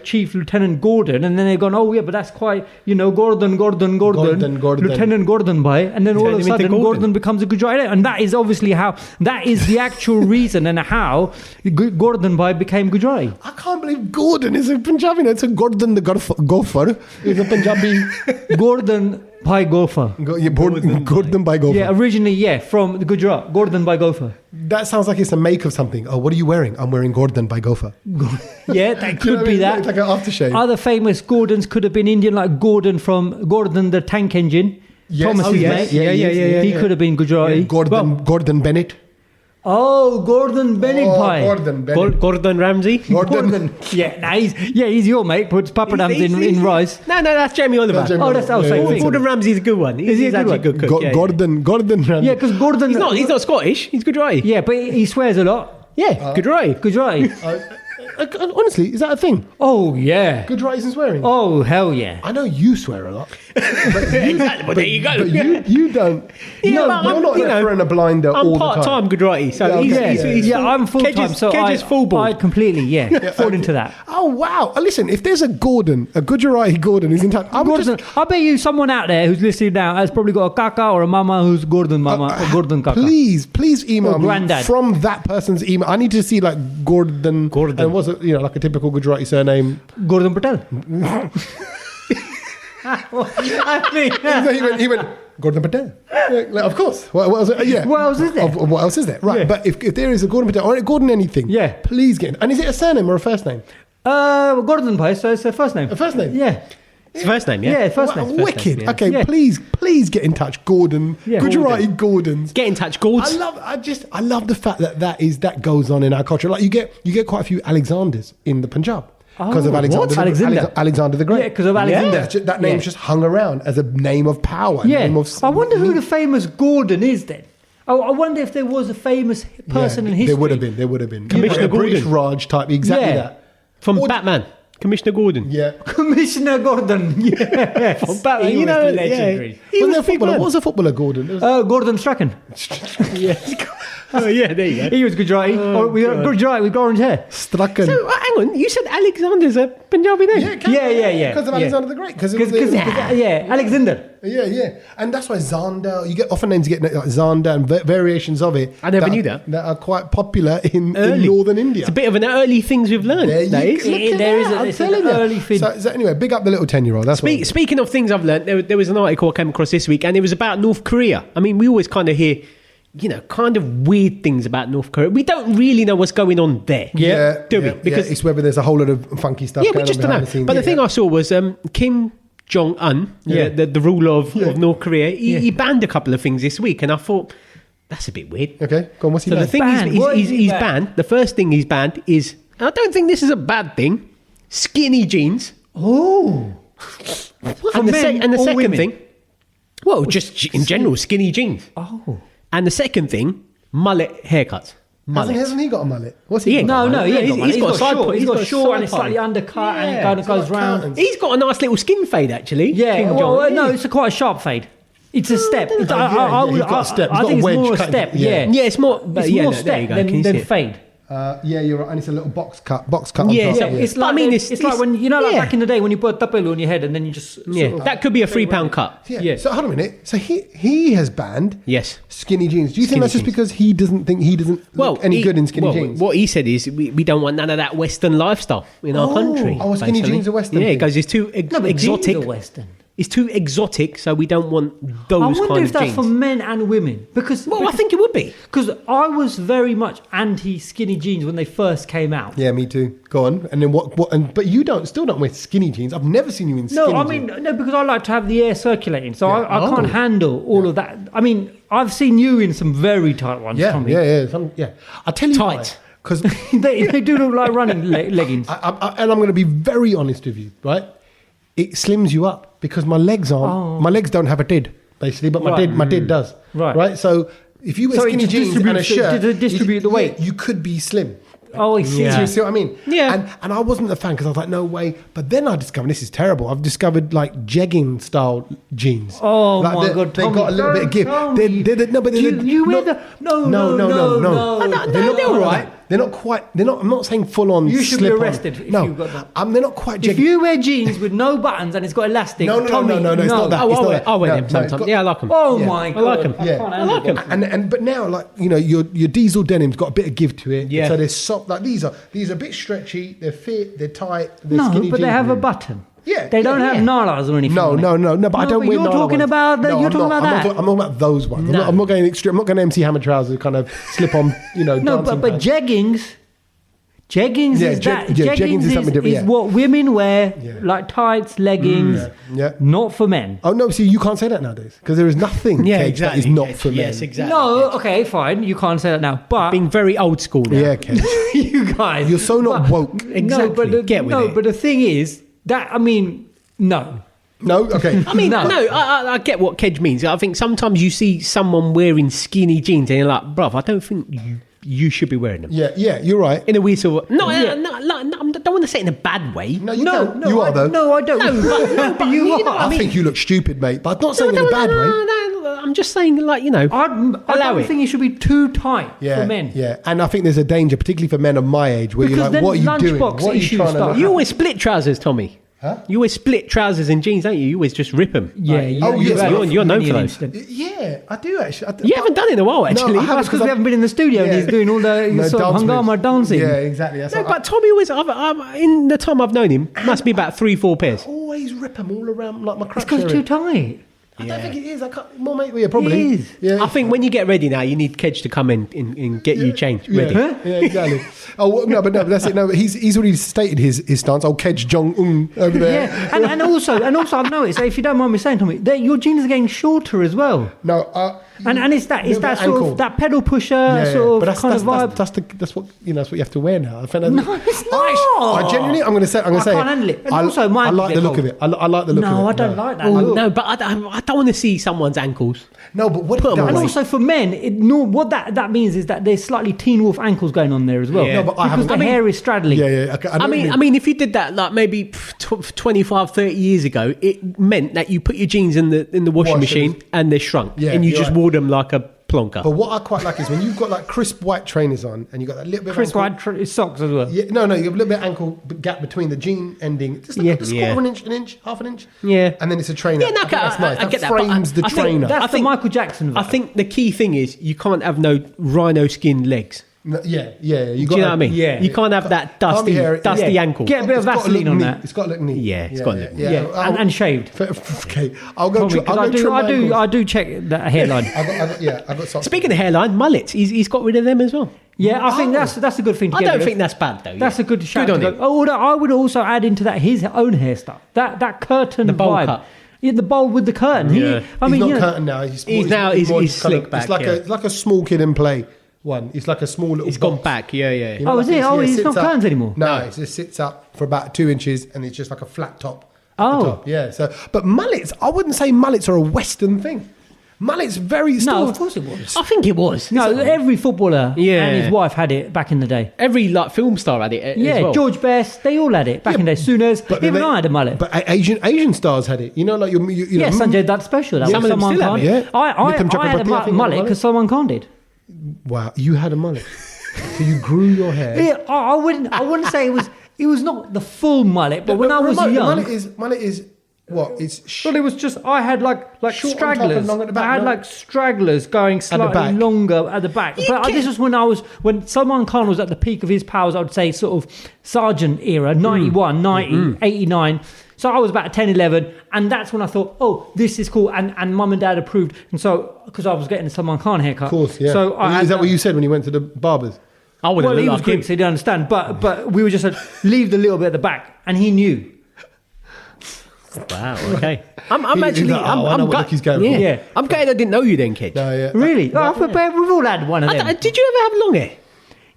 Chief Lieutenant Gordon, and then they've gone, oh, yeah, but that's quite, Gordon, Lieutenant Gordon by, and then all of a sudden Gordon becomes a Gujarati, and that is obviously that is the actual reason and how Gordon by became Gujarati. I can't believe Gordon is a Punjabi name. It's a Gordon the Gopher is a Punjabi... Gordon by Gopher. Gordon by Gopher. Yeah, originally, from the Gujarat. Gordon by Gopher. That sounds like it's a make of something. Oh, what are you wearing? I'm wearing Gordon by Gopher. Yeah, that could be that. It's like an aftershave. Other famous Gordons could have been Indian, like Gordon from Gordon the Tank Engine. Yes. Thomas's mate. Yeah. He could have been Gujarati. Gordon Bennett. Oh, Gordon Bennett pie. Gordon Bennett. Gordon Ramsay. Gordon. He's your mate. Puts papadums in rice. No, that's Jamie Oliver. Same thing. Gordon Ramsay's a good one. He's actually a good cook. Gordon Ramsay. Yeah, because Gordon... He's not Scottish. He's Gujarati. Yeah, but he swears a lot. Yeah, Gujarati. Honestly, is that a thing? Oh, yeah. Gujaratis and swearing? Oh, hell yeah. I know you swear a lot. Exactly, well, there you go. But you don't. Yeah, no, you're not left throwing a blinder all the time. I'm part-time Gujarati, so he's I'm full-time, so I completely, fall into that. Oh, wow. Listen, if there's a Gujarati Gordon who's in touch, I bet you someone out there who's listening now has probably got a kaka or a mama who's Gordon mama or Gordon kaka. Please email me granddad. from that person's email. I need to see like Gordon. And was it like a typical Gujarati surname? Gordon Patel. He went Gordon Patel. Of course. What else? What else is there? What else is there? Right. Yeah. But if there is a Gordon Patel or a Gordon anything, please get in. And is it a surname or a first name? Gordon Pie, so it's a first name. A first name? Yeah. It's first name, Yeah, first name. Wicked. Yeah. Okay, please get in touch, Gordon. Gujarati Gordons. Get in touch, Gords. I love the fact that goes on in our culture. Like you get quite a few Alexanders in the Punjab. Because of Alexander the Great. Yeah, because of Alexander. Yeah. That name's just hung around as a name of power. I wonder who the famous Gordon is then. I wonder if there was a famous person in history. There would have been. Commissioner Gordon. British Raj type, exactly that. From Batman. Commissioner Gordon. Yeah. Commissioner Gordon. Yeah. From Batman. He was legendary. What was a footballer, Gordon? Gordon Strachan. Oh, yeah, there you go. He was Gujarati. Gujarati with orange hair. Strachan. So, hang on, you said Alexander's a Punjabi name? Yeah. Because of Alexander the Great. Alexander. Yeah. And that's why Xander, you get often names get like Xander and variations of it. I never knew that. That are quite popular in northern India. It's a bit of an early things we've learned. There is an early thing. So anyway, big up the little 10-year-old. Speaking of things I've learned, there was an article I came across this week, and it was about North Korea. I mean, we always kind of hear, kind of weird things about North Korea. We don't really know what's going on there. Do we? Because it's whether there's a whole lot of funky stuff going on behind the scenes. But the thing I saw was Kim Jong-un, the ruler of North Korea, he banned a couple of things this week, and I thought, that's a bit weird. Okay, go on, what's he banned? So the thing he's banned? The first thing he's banned is, and I don't think this is a bad thing, skinny jeans. Oh. And the second women? thing, well, just in general, skinny jeans. Oh. And the second thing, mullet haircuts. Hasn't he got a mullet? What's he got? No, he's got short. He's got short and it's side slightly undercut and it kind of goes round. He's got a nice little skin fade, actually. Yeah, no, it's quite a sharp fade. It's a step. He's got a step. He's I got think a wedge it's more a cut. step. Yeah. Yeah, it's more. It's more step than fade. Yeah, you're right. And it's a little box cut on top. It's like, it's like when, like back in the day when you put a tapelu on your head and then you just... that could be a £3 cut. Yeah. So hold on a minute. So he has banned skinny jeans. Do you think that's just because he doesn't look any good in skinny jeans? What he said is we don't want none of that Western lifestyle in our country. Oh, skinny jeans are Western? Yeah, because it's too exotic. Jeans are Western. It's too exotic, so we don't want those kind of jeans. I wonder if that's for men and women. Because I think it would be. Because I was very much anti-skinny jeans when they first came out. Yeah, me too. Go on. And then what? But you still don't wear skinny jeans. I've never seen you in skinny jeans. No, because I like to have the air circulating, so I can't handle all of that. I mean, I've seen you in some very tight ones, Tommy. Yeah. I tell you tight. Because they do look like running leggings. And I'm going to be very honest with you, right? It slims you up because my legs don't have a did, basically, but my did does. Right. So if you wear skinny jeans and a shirt, to distribute the weight, you could be slim. Oh, I see. Yeah. You see what I mean? Yeah. And I wasn't a fan because I was like, no way. But then I discovered, this is terrible, I've discovered like jegging style jeans. Oh, like my God. They got a little bit of give. You wear the... No. They're all right. They're not quite... I'm not saying full on. You should be arrested if you've got that. They're not quite jegging. If you wear jeans with no buttons and it's got elastic... No, it's not that. I wear them sometimes. Yeah, I like them. Oh, my God. I like them. Yeah. I like them. But now, like, you know, your diesel denim's got a bit of give to it. Yeah. So they're soft. Like these are a bit stretchy. They're fit. They're tight. They're skinny but jeans. they have a button. Yeah. They don't have nalas or anything. No. But I don't wear you're talking about that. You're talking about that. I'm talking about those ones. No. I'm not going extreme. I'm not going MC Hammer trousers, kind of slip on. You know. No, but jeggings. Jeggings is that. Jeggings is something different. Is what women wear, like tights, leggings. Not for men. Oh no! See, you can't say that nowadays because there is nothing. Exactly. That is not for men. Yes, exactly. No, okay, fine. You can't say that now. But being very old school now. Yeah, Ken. You guys, you're so not woke. Exactly. But the thing is that no. No, okay. I get what Kedge means. I think sometimes you see someone wearing skinny jeans and you're like, bruv, I don't think you should be wearing them. Yeah, you're right. In a weird sort of... No, I don't want to say it in a bad way. No, you are, though. No, I don't. But you are. I think you look stupid, mate, but I'm not saying in a bad way. No, I'm just saying, like, you know, I don't think it should be too tight for men. Yeah, and I think there's a danger, particularly for men of my age, where you're like, what are you doing? What are you trying to do? You always split trousers, Tommy. Huh? You always split trousers and jeans, don't you? You always just rip them. Yeah. You're known for those. Yeah, I do actually. You haven't done it in a while, actually. No, that's because we haven't been in the studio and he's doing all the sort of hangama dancing. Yeah, exactly. But Tommy always, in the time I've known him, must be about 3-4 pairs. I always rip them all around like my crotch. It's because it's too tight. I don't think it is. I can't. More mate, yeah, probably. It is. Yeah. I think when you get ready now, you need Kedge to come in and get you changed ready. Yeah, exactly. No, that's it. No, he's already stated his stance. Old Kedge Jong-un over there. Yeah, and also I've noticed, if you don't mind me saying, Tommy, your jeans are getting shorter as well. No, and it's that sort of that pedal pusher sort of kind of vibe. That's what you have to wear now. No, it's not. I genuinely, I'm going to say, I can't handle it. And also, I like the look of it. I like the look of it. No, I don't like that. No, but I don't want to see someone's ankles. No, but what it does, and also for men, what that means is that there's slightly Teen Wolf ankles going on there as well. Yeah. No, but because the hair is straddling. Yeah. Okay, I mean, if you did that like maybe 25, 30 years ago, it meant that you put your jeans in the washing machine and they shrunk, and you just wore them like a plonker. But what I quite like is when you've got like crisp white trainers on and you've got that little bit crisp of white socks as well. Yeah, no, you have a little bit of ankle gap between the jean ending. Just like a quarter of an inch, half an inch. Yeah. And then it's a trainer. Yeah, no, that's nice. I get that. Frames the trainer. That's the Michael Jackson vibe. I think the key thing is you can't have no rhino skin legs. No, yeah. Do you know what I mean? Yeah. You can't have that dusty ankle. Get a bit of Vaseline on that. It's got to look neat. Yeah, it's got to look neat. Yeah, and shaved. Okay, I'll go. I do check that hairline. I've got socks. Speaking of hairline, mullets. He's got rid of them as well. Yeah, I think that's a good thing to get rid of. I don't think that's bad though. That's a good shout. I would also add into that his own hairstyle. That curtain vibe. Cut. Yeah, the bowl with the curtain. Yeah. He's not curtain now. He's slick back. It's like a small kid in play. It's like a small little. He's gone back. Yeah. You know, is it? He's not curtains anymore. No, it just sits up for about 2 inches, and it's just like a flat top. Yeah. So, but mullets, I wouldn't say mullets are a Western thing. Mullets very. No, of course it was. I think it was. No, every footballer and his wife had it back in the day. Every film star had it. Yeah, as well. George Best, they all had it back in the day. Sooners, even I had a mullet. But Asian stars had it. You know, like you know, Sanjay Dutt special. That some of them still have it. Yeah. I had a mullet because Salman Khan did. Wow, you had a mullet. So you grew your hair. Yeah, I wouldn't say it was not the full mullet, but when I was young, mullet is What? Well, it was just I had like stragglers. And long at the back, I had like stragglers going slightly longer at the back. But this was when Salman Khan was at the peak of his powers. I would say sort of Sergeant era, 91, 90, 89. So I was about 10, 11, and that's when I thought, oh, this is cool. And mum and dad approved, and so because I was getting a Salman Khan haircut. Of course, yeah. So is that what you said when you went to the barbers? I wouldn't. Well, he was Greek, so he didn't understand. But we were just leave the little bit at the back, and he knew. Wow. Okay. I'm actually. Like, I know what Ricky's going for. Yeah. I'm glad I didn't know you then, kid. No, yeah. Really? We've all had one of them. Did you ever have long hair?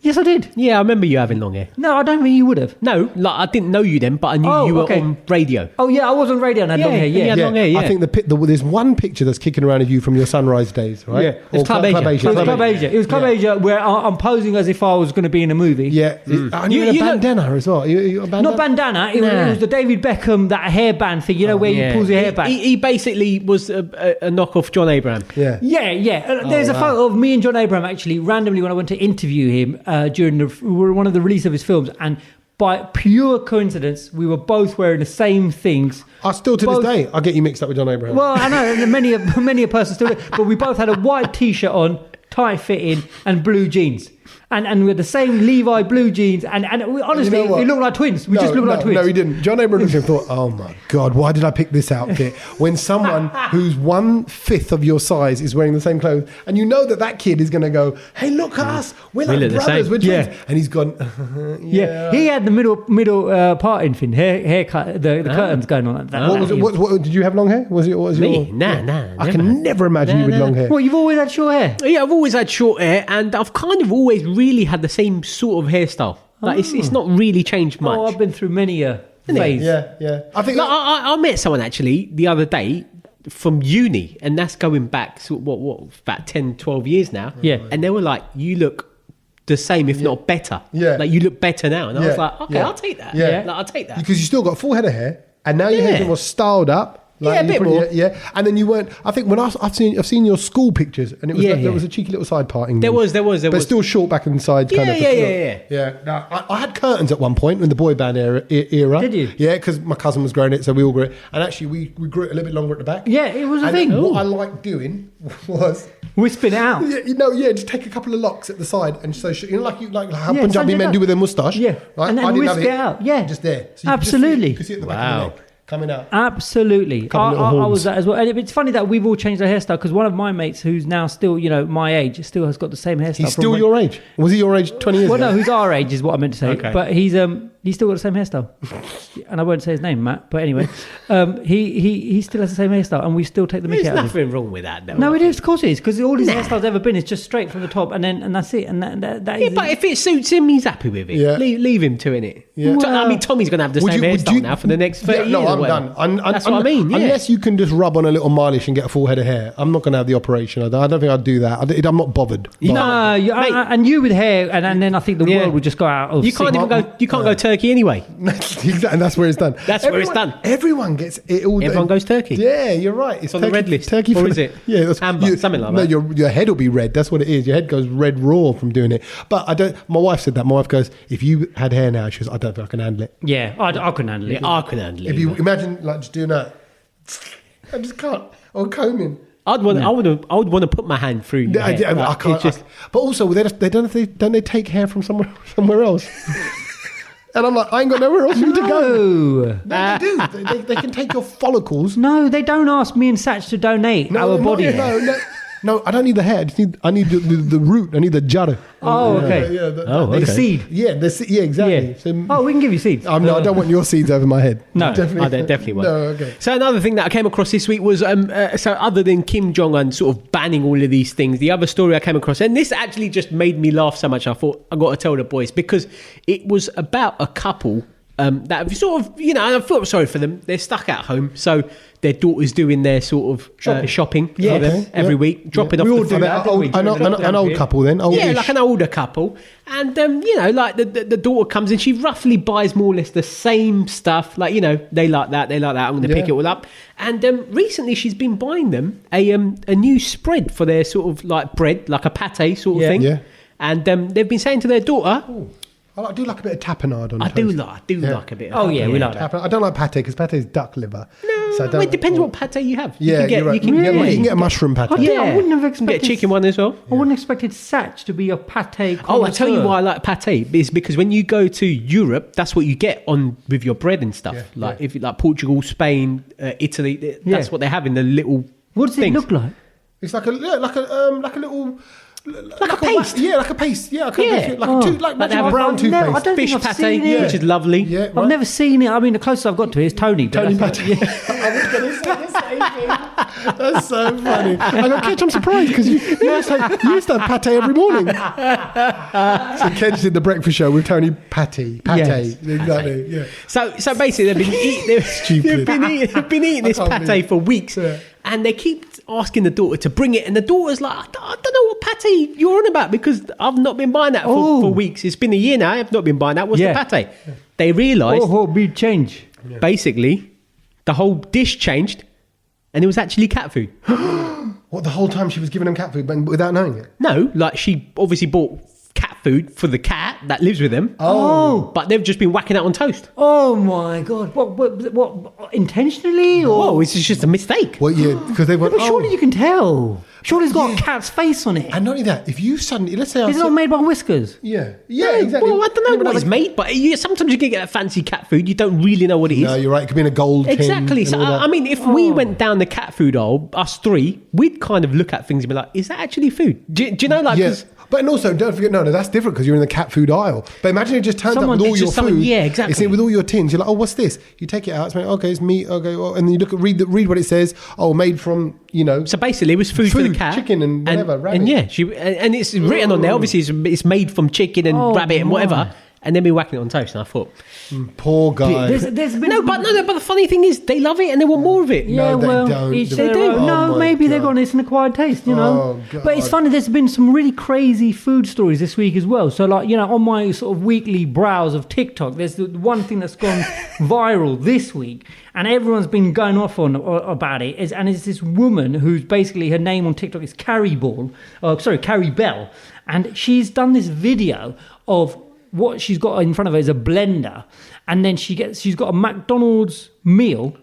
Yes, I did. Yeah, I remember you having long hair. No, I don't think you would have. No, like I didn't know you then, but I knew you were on radio. Oh yeah, I was on radio and had long hair. Yeah, long hair. Yeah. I think there's one picture that's kicking around of you from your Sunrise days, right? Yeah, it's Club Asia. It was Club Asia where I'm posing as if I was going to be in a movie. Yeah, and you had a bandana as well. You a bandana? Not bandana. It was the David Beckham that hairband thing. You know where he pulls your hair back. He basically was a knockoff John Abraham. Yeah. There's a photo of me and John Abraham actually randomly when I went to interview him during one of the release of his films, and by pure coincidence, we were both wearing the same things. I still to this day, I get you mixed up with John Abraham. Well, I know many a person still, but we both had a white T-shirt on, tight fitting, and blue jeans. And we had the same Levi blue jeans, and we, honestly, we looked like twins. We just looked like twins. No, he didn't. John Abraham looked at him and thought, oh my God, why did I pick this outfit? When someone who's 1/5 of your size is wearing the same clothes, and you know that kid is going to go, hey, look at us, we're like brothers, we're twins. Yeah. And he's gone, yeah. He had the middle parting thing, haircut, the curtains going on. What did you have long hair? Was it me? Nah. I can never imagine you with long hair. Well, you've always had short hair. Yeah, I've always had short hair, and I've kind of always really had the same sort of hairstyle. Like it's not really changed much. Oh, I've been through many a phase. Yeah. I think I met someone actually the other day from uni, and that's going back to what about 10, 12 years now. Yeah. And they were like, you look the same, if not better. Yeah. Like you look better now. And I was like, okay, I'll take that. Yeah. Like, I'll take that. Because you still got a full head of hair, and now your hair was styled up. Like a bit more. Yeah, and then you weren't. I think when I've seen your school pictures, and it was there was a cheeky little side parting. There was, but still short back and sides. Yeah. Now, I had curtains at one point in the boy band era. Did you? Yeah, because my cousin was growing it, so we all grew it. And actually, we grew it a little bit longer at the back. Yeah, it was a thing. What I liked doing was wisping it out. Yeah, just take a couple of locks at the side, and so like how Punjabi men do with their moustache. Yeah, right? And then whisk it out. Yeah, just there. So absolutely. You can see it at the back of the neck. Coming out. Absolutely. I was that as well. And it's funny that we've all changed our hairstyle, because one of my mates who's now still, my age, still has got the same hairstyle. He's still your age? Was he your age 20 years ago? Well, no, who's our age is what I meant to say. Okay. But he's still got the same hairstyle. And I won't say his name, Matt. But anyway, he still has the same hairstyle, and we still take the mickey out of him. There's nothing wrong with that, though. No, it is. Of course it is. Because all his hairstyles ever been is just straight from the top, and that's it. And that is but if it suits him, he's happy with it. Yeah. Leave him to it. Yeah. Well, I mean, Tommy's going to have the same hairstyle now for the next 30 years. No, I'm done. That's what I mean. Yeah. Unless you can just rub on a little mileage and get a full head of hair, I'm not going to have the operation. I don't think I'd do that. I'm not bothered. No, and you with hair, and then I think the world would just go out of. You can't even go. You can't go Turkey anyway. Exactly, and that's where it's done. Where it's done. Everyone gets it all. Everyone goes Turkey. Yeah, you're right. It's on the red list. Turkey, or is it? Yeah, amber, something like that. No, your head will be red. That's what it is. Your head goes red raw from doing it. But I don't. My wife said that. My wife goes, if you had hair now, she goes, I don't think I can handle it. Yeah, I couldn't handle it. Yeah, I couldn't handle it. If you imagine like just doing that, I just can't. Or combing. I would want to put my hand through your hair. I can't. But also, don't they take hair from somewhere else? And I'm like, I ain't got nowhere else for you to go. They do. They can take your follicles. No, they don't ask me and Satch to donate our body hair. No, I don't need the hair. I need the root. I need the jada. Oh, okay. The seed. Yeah, exactly. Yeah. So, we can give you seeds. No, I don't want your seeds over my head. No, definitely won't. No, okay. So another thing that I came across this week was, so other than Kim Jong-un sort of banning all of these things, the other story I came across, and this actually just made me laugh so much, I thought I got to tell the boys, because it was about a couple that sort of, I feel sorry for them. They're stuck at home, so their daughter's doing their sort of shopping for them every week, dropping off an old couple then. Yeah, like an older couple. And, like the daughter comes in, she roughly buys more or less the same stuff. Like, they like that, I'm going to pick it all up. And recently she's been buying them a new spread for their sort of like bread, like a pate sort of thing. Yeah. And they've been saying to their daughter... I do like a bit of tapenade on I toast. do like a bit of we like that. I don't like pate because pate is duck liver. No, so it depends what pate you have. Yeah, you can get a mushroom pate. I wouldn't have expected... Get a chicken one as well. I wouldn't have expected Satch to be a pate. Oh, I tell you why I like pate. It's because when you go to Europe, that's what you get on with your bread and stuff. If you like Portugal, Spain, Italy, that's what they have in the little. What does it look like? It's like a little. Like a paste. Like a paste. Yeah, they have a brown toothpaste. Fish pate, which is lovely. Yeah, right. I've never seen it. I mean, the closest I've got to it is Tony. Tony pate. I was going to say the same thing. That's so funny. I go, Kedge, I'm surprised because you used to have pate every morning. So Kedge did the breakfast show with Tony pate. Yes. Exactly. Yeah. So basically, they've been eating this pate for weeks, and they keep asking the daughter to bring it, and the daughter's like, I don't know what pate you're on about because I've not been buying that for weeks. It's been a year now. I've not been buying that. What's the pate? They realised big change. Basically, the whole dish changed, and it was actually cat food. What, the whole time she was giving them cat food but without knowing it? No, like she obviously bought cat food for the cat that lives with them. But they've just been whacking it on toast. Oh my God! What intentionally or? Whoa, it's just a mistake. Well, yeah, because they went. Surely you can tell. Surely it's got a cat's face on it. And not only that, if you suddenly, let's say, it's not made by Whiskers. Yeah, exactly. Well, I don't know what it's made, but sometimes you can get that fancy cat food. You don't really know what it is. No, you're right. It could be in a gold tin. Exactly. So I mean, if we went down the cat food aisle, us three, we'd kind of look at things and be like, "Is that actually food?" Do you know, like? Yes. But and also, don't forget, no, that's different because you're in the cat food aisle. But imagine it just turns up with all your food. Yeah, exactly. It's in with all your tins. You're like, oh, what's this? You take it out. It's like, okay, it's meat. Okay, well, and then you read what it says. Oh, made from, So basically, it was food for the cat, chicken and whatever. Rabbit. And it's written on there. Obviously, it's made from chicken and rabbit and whatever. And then we whacking it on toast, and I thought, poor guy. There's been but the funny thing is, they love it and they want more of it. Yeah, no, they don't. They do. No, maybe they've got an acquired taste, Oh, God. But it's funny. There's been some really crazy food stories this week as well. So, like, on my sort of weekly browse of TikTok, there's the one thing that's gone viral this week, and everyone's been going off about it. And it's this woman who's basically, her name on TikTok is Carrie Bell, and she's done this video of what she's got in front of her is a blender, and then she's got a McDonald's meal,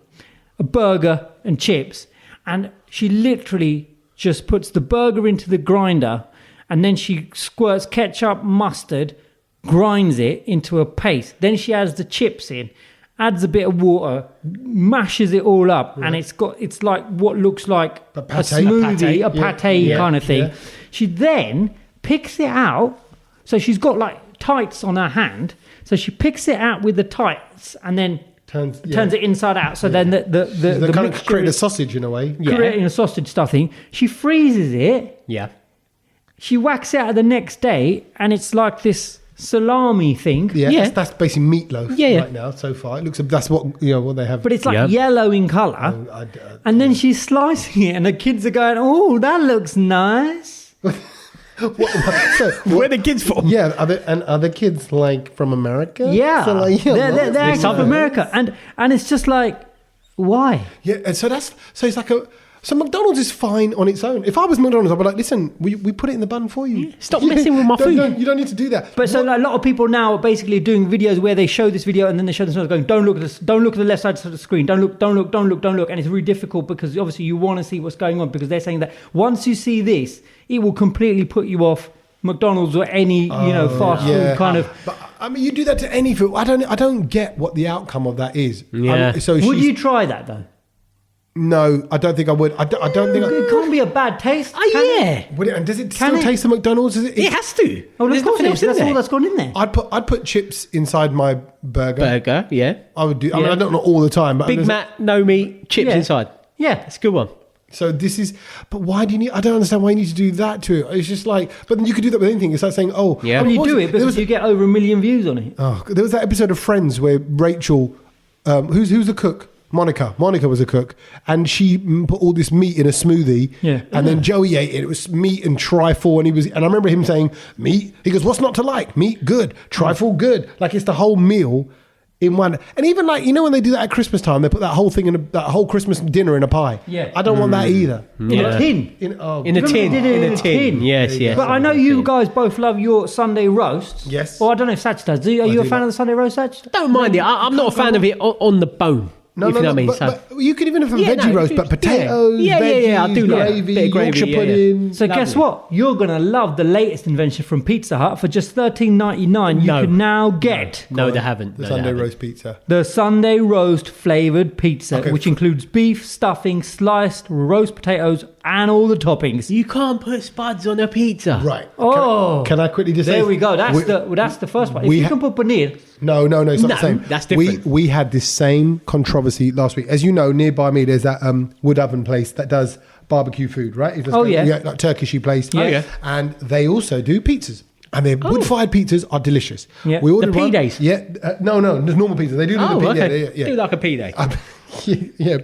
a burger and chips, and she literally just puts the burger into the grinder, and then she squirts ketchup, mustard, grinds it into a paste. Then she adds the chips in, adds a bit of water, mashes it all up, and it's like what looks like a smoothie, a pate kind of thing. Yeah. She then picks it out, so she's got like tights on her hand, so she picks it out with the tights and then turns it inside out. So then the kind of creating a sausage in a way. Creating a sausage stuffing. She freezes it. Yeah. She whacks it out the next day, and it's like this salami thing. Yeah. That's basically meatloaf right now so far. It looks. That's what what they have. But it's like yellow in colour. And then she's slicing it, and the kids are going, "Oh, that looks nice." Where are the kids from? Yeah, are the kids like from America? Yeah, so they're from America, and it's just like, why? Yeah, and so it's like so McDonald's is fine on its own. If I was McDonald's, I'd be like, listen, we put it in the bun for you. Stop messing with my food. You don't need to do that. But so like, a lot of people now are basically doing videos where they show this video and then they show themselves going, don't look at the left side of the screen, don't look, and it's really difficult because obviously you want to see what's going on, because they're saying that once you see this, it will completely put you off McDonald's or any fast food kind of. But I mean, you do that to any food. I don't get what the outcome of that is. Yeah. Would you try that though? No, I don't think I would. I don't think it can't be a bad taste. Oh yeah. Would it, and does it still taste of McDonald's? It has to. Oh, of course, that's all that's gone in there. I'd put chips inside my burger. Yeah. I would do. I mean, I don't know all the time, but Big Mac, no meat, chips inside. Yeah, it's a good one. So this is, but why do you need? I don't understand why you need to do that to it. It's just like, but then you could do that with anything. It's like saying, well, you do it because you get over 1 million views on it. Oh, there was that episode of Friends where Rachel, who's the cook? Monica was a cook, and she put all this meat in a smoothie. Yeah. And then Joey ate it. It was meat and trifle, and I remember him saying, "Meat." He goes, "What's not to like? Meat, good. Trifle, good." Like it's the whole meal. in one. And even like, you know, when they do that at Christmas time, they put that whole thing that whole Christmas dinner in a pie. Yeah. I don't want that either. In a tin. In a tin. Yes. But I know you guys both love your Sunday roasts. Yes. Well, I don't know if Satch does. Are you a fan of the Sunday roast, Satch? Don't mind it. I'm not a fan of it on the bone. No, know what I mean? But you could even have a veggie roast, but potatoes, veggies, I do like gravy, bit of gravy, Yorkshire pudding. So guess what? You're going to love the latest invention from Pizza Hut. For just $13.99, you can now get... No, they haven't. The Sunday roast pizza. The Sunday roast flavoured pizza, which includes beef, stuffing, sliced roast potatoes, and all the toppings. You can't put spuds on a pizza. Right. Oh. Can I quickly just say... There we go. That's the first one. If you can put paneer... No, it's not the same. That's different. We had this same controversy last week. As you know, nearby me, there's that wood oven place that does barbecue food, right? Yeah, like Turkishy place. Yeah. And they also do pizzas. And their wood-fired pizzas are delicious. Yeah. We ordered the P-days? Yeah. No, there's normal pizza. They do the P-day. Okay. Yeah. Do like a P-day. Yeah.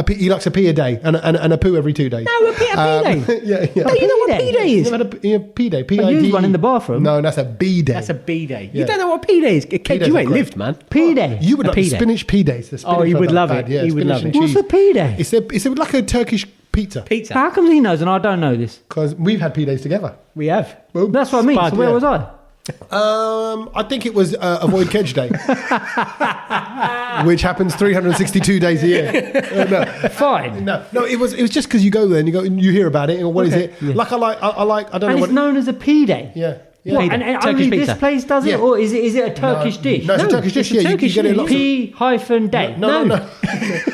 He likes a pee a day and a poo every 2 days. No, a P-day. Yeah. Do you know what P-day is? Never had a P-day. P-I-D-E. I used one in the bathroom. No, that's a B-day. That's a B-day. Yeah. You don't know what P-day is? Kid, you ain't lived, man. P-day. You would A like P-day. spinach P-days. Oh, he would love it. Yeah, He would love it. What's a P-day? It's like a Turkish pizza. How come he knows and I don't know this? Because we've had P-days together. We have. Boom. That's what I mean. Spud, So where was I? I think it was Avoid Kedge Day, which happens 362 days a year. No. Fine. No, it was just because you go there and you hear about it and what is it? Yeah. Like I don't know and what it's known as a P-day. Yeah. What, and Turkish only pizza. this place does it, or is it a Turkish dish? No, it's a Turkish dish. Yeah, Turkish you can get it P-day. No.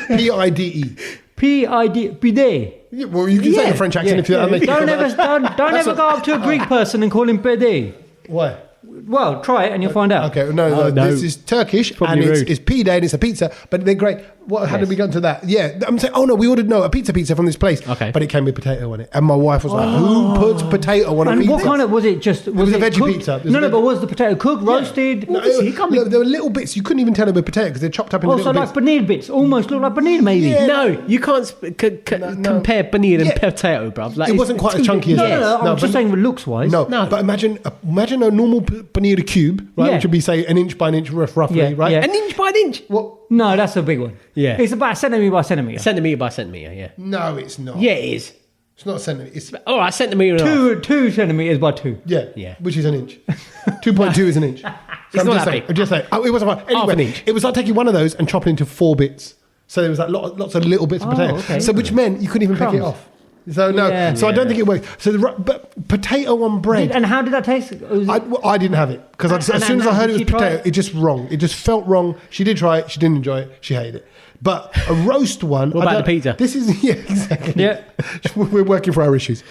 P-I-D-E. P-I-D-day. Yeah, well, you can say the French accent if you Don't ever go up to a Greek person and call him pede. Why? Well, try it and you'll find out. Okay, no. This is Turkish and it's P-day and it's a pizza, but they're great. How did we go into that? Yeah, I'm saying, we ordered a pizza from this place, but it came with potato on it, and my wife was like, "Who puts potato on a pizza?" And what kind of was it? Just was it a veggie cooked? pizza? But was the potato cooked, roasted? No, there were little bits you couldn't even tell they were potato because they're chopped up into little bits. Also like paneer bits, almost look like paneer maybe. Yeah. No, you can't compare paneer and potato, bruv. Like, it wasn't quite as chunky as that. No, I'm just saying looks wise. No, but imagine a normal paneer cube, right? Which would be say an inch by an inch roughly, right? Yeah. An inch by an inch. What? No, that's a big one. Yeah. It's about centimetre by centimetre. Centimetre by centimetre, yeah. No, it's not. Yeah, it is. It's not a centimetre. It's all right, centimetre and a half. 2 centimetres by 2. Yeah, which is an inch. 2.2 is an inch. So I'm just saying. It wasn't fine. Anyway, half an inch. It was like taking one of those and chopping into 4 bits. So there was like lots of little bits of potato. Okay. So which meant you couldn't even pick it off. So no, I don't think it worked. So but potato on bread. And how did that taste? I didn't have it because as soon as I heard it was potato, it just wrong. It just felt wrong. She did try it. She didn't enjoy it. She hated it. But a roast one. What about the pizza? This is exactly. Yeah, we're working for our issues.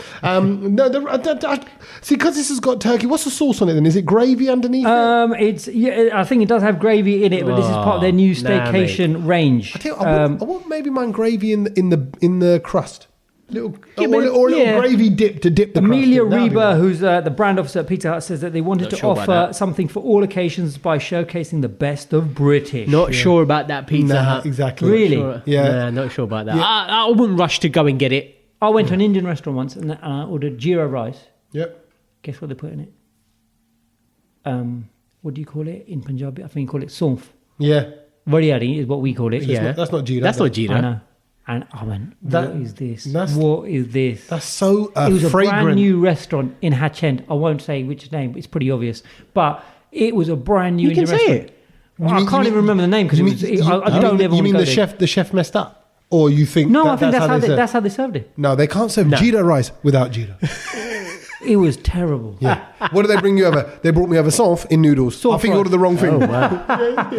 See, because this has got turkey. What's the sauce on it then? Is it gravy underneath? I think it does have gravy in it, but this is part of their new staycation range. I tell you, I want maybe mine gravy in the crust. Little gravy dip to dip the Amelia crust. Reba, who's the brand officer at Pizza Hut, says that they wanted to offer something for all occasions by showcasing the best of British. Not sure about that Pizza Hut. Exactly. Really? Sure. Yeah. Not sure about that. I wouldn't rush to go and get it. I went to an Indian restaurant once and I ordered jeera rice. Yep. Guess what they put in it? What do you call it in Punjabi? I think you call it saunf. Yeah. Variari is what we call it. That's not jeera. That's not jeera. I know. And I went, what is this? What is this? That's so It was fragrant. a brand new restaurant in Hatchend. I won't say which name. It's pretty obvious. But it was a brand new Indian restaurant. It. Well, I can't even remember the name because I don't ever. You mean the chef messed up, or you think? No, I think that's how they served it. No, they can't serve jeera rice without jeera. It was terrible. Yeah. What did they bring you over? They brought me over saunf in noodles. I think you ordered the wrong thing. Oh, wow.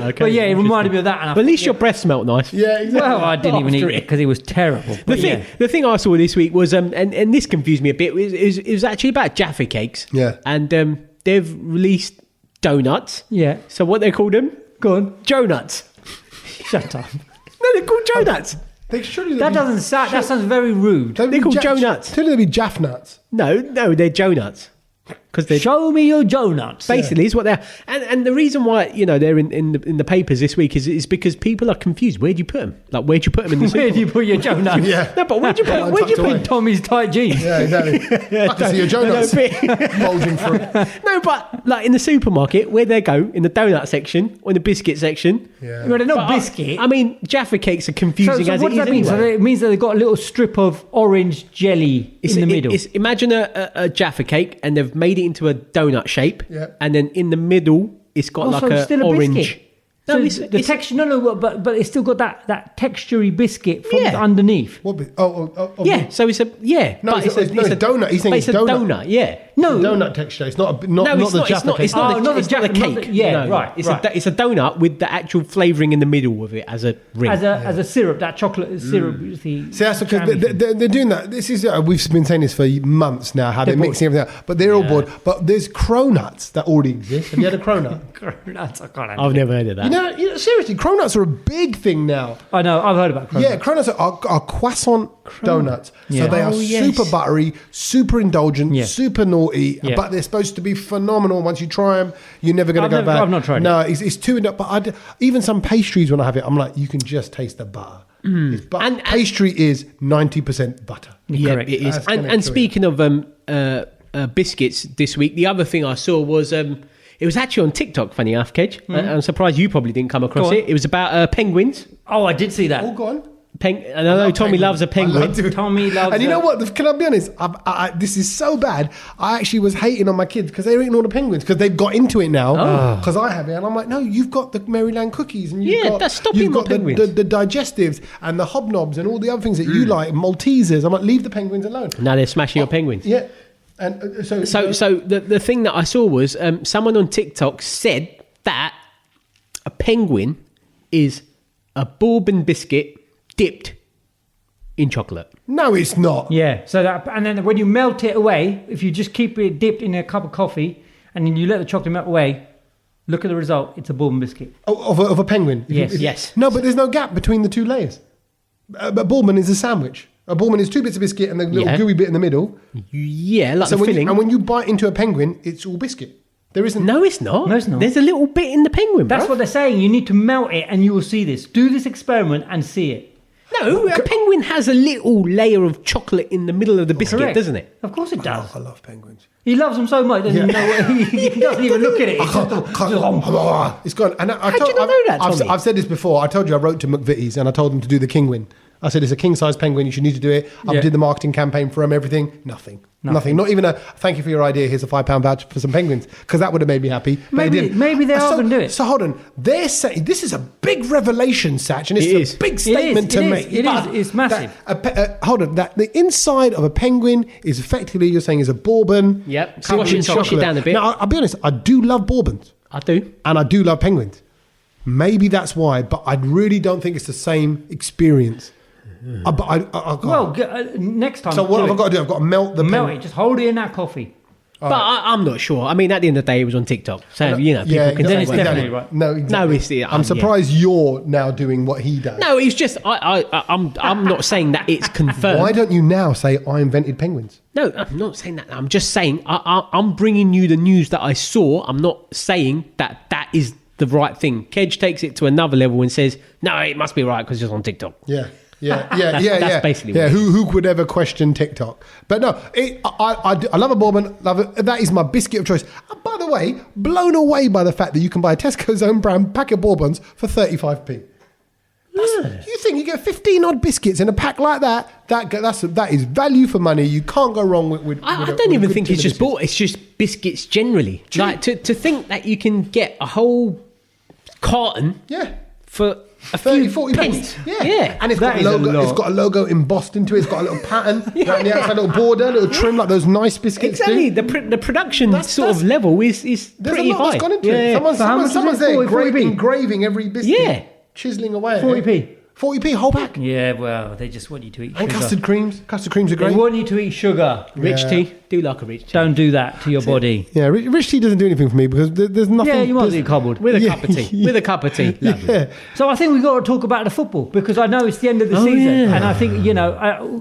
Okay. But yeah, it reminded me of that. But at least your breath smelled nice. Yeah, exactly. Well, I didn't even eat it because it was terrible. The thing I saw this week was, and this confused me a bit, it was actually about Jaffa cakes. Yeah. And they've released donuts. Yeah. So what they called them? Go on. Jonuts. Shut up. No, they're called Jonuts. That sounds very rude. They're called Jonuts. Tell them they'd be Jaff nuts. No, they're Jonuts. because show me your Jonuts. Basically, is what they're. And the reason why they're in the papers this week is because people are confused. Where do you put them? Like, where do you put them in the Where do you put your Jonuts? Yeah. No, but where do you put Tommy's tight jeans? Yeah, exactly. I can see your Jonuts bulging through. No, but like in the supermarket, where they go in the donut section or in the biscuit section. Yeah. Well, they're not biscuit. I mean, Jaffa cakes are confusing as what it does is that mean? anyway. So it means that they've got a little strip of orange jelly in the middle. Imagine a Jaffa cake, and they've made it into a donut shape, and then in the middle it's got like a orange. Biscuit. No, so the texture. No, but it's still got that textury biscuit from underneath. What? Yeah. So it's a No, but it's a donut. He's saying it's a donut. Yeah. No, donut texture. It's not the Jaffa cake. It's not the cake. Right. It's a donut with the actual flavouring in the middle of it as a ring. As a syrup, that chocolate syrup. See, that's because they're doing that. This is we've been saying this for months now. How they're mixing everything up, but they're all bored. But there's cronuts that already exist. Have you had a cronut? Cronuts, I can't. I've never heard of that. Seriously, cronuts are a big thing now. I know. I've heard about cronuts. Yeah, cronuts are croissant donuts. So they are super buttery, super indulgent, super naughty, but they're supposed to be phenomenal. Once you try them, you're never going to go back. I've not tried it. No, it's too enough. But even some pastries, when I have it, I'm like, you can just taste the butter. And pastry is 90% butter. Yeah, correct. it is. And speaking of biscuits this week, the other thing I saw was... it was actually on TikTok, funny enough, Kedge. I'm surprised you probably didn't come across it. It was about penguins. Oh, I did see that. Oh, go on. And I know Tommy loves a penguin. Tommy loves. And you know what? Can I be honest? This is so bad. I actually was hating on my kids because they were eating all the penguins because they've got into it now. Because I have it, and I'm like, no, you've got the Maryland cookies, and you've got the digestives and the hobnobs and all the other things that you like, Maltesers. I'm like, leave the penguins alone. Now they're smashing your penguins. Yeah. And so the thing that I saw was someone on TikTok said that a penguin is a bourbon biscuit dipped in chocolate. No, it's not. Yeah. So that, and then when you melt it away, if you just keep it dipped in a cup of coffee and then you let the chocolate melt away, look at the result. It's a bourbon biscuit. Of a penguin. Yes. No, but there's no gap between the two layers. But bourbon is a sandwich. A bourbon is two bits of biscuit and the little gooey bit in the middle. Yeah, like the filling. And when you bite into a penguin, it's all biscuit. There isn't. No, it's not. No, it's not. There's a little bit in the penguin. That's what they're saying. You need to melt it, and you will see this. Do this experiment and see it. No, a penguin has a little layer of chocolate in the middle of the biscuit, doesn't it? Of course it does. I love penguins. He loves them so much that he doesn't even look at it. It's gone. And How do you not know that, Tommy? I've said this before. I told you I wrote to McVitie's and I told them to do the Kingwin. I said, it's a king-size penguin. You should need to do it. I did the marketing campaign for them, everything. Nothing. Not even a thank you for your idea. Here's a £5 voucher for some penguins. Because that would have made me happy. Maybe they are going to do it. So hold on. They're saying this is a big revelation, Satch, and it's a big statement to make. It is. It's massive. Hold on. That the inside of a penguin is effectively, you're saying, is a bourbon. Yep. Squash it down a bit. Now, I'll be honest. I do love bourbons. I do. And I do love penguins. Maybe that's why, but I really don't think it's the same experience. Next time. So what have I got to do? I've got to melt it. Just hold it in that coffee. But I'm not sure. I mean, at the end of the day, it was on TikTok. So, people can then say it's definitely right. No, exactly. No, I'm surprised you're now doing what he does. No, it's just, I'm not saying that it's confirmed. Why don't you now say, I invented penguins? No, I'm not saying that. I'm just saying, I'm bringing you the news that I saw. I'm not saying that is the right thing. Kedge takes it to another level and says, no, it must be right because it's on TikTok. Yeah. That's basically what who could ever question TikTok? But no, I love a bourbon. Love it. That is my biscuit of choice. By the way, blown away by the fact that you can buy a Tesco's own brand pack of bourbons for 35p. You think you get 15 odd biscuits in a pack like that? That is value for money. You can't go wrong with I don't even think it's just bought. It's just biscuits generally. Cheap. Like to think that you can get a whole carton. For a 30, 40 pence. Yeah. And it's got a logo embossed into it. It's got a little pattern. On the outside, a little border, a little trim, like those nice biscuits. Exactly. The production level is pretty high. That's gone into it. Someone's there engraving every biscuit. Yeah. Chiseling away. 40p. 40p, whole pack. Yeah, well, they just want you to eat sugar. And custard creams. Custard creams are great. They want you to eat sugar. Rich tea. Do like a rich tea. Don't do that to your body. Yeah, rich tea doesn't do anything for me because there's nothing. Yeah, you might be cobbled. With a cup of tea. With a cup of tea. Yeah. So I think we've got to talk about the football because I know it's the end of the season. Yeah. And I think,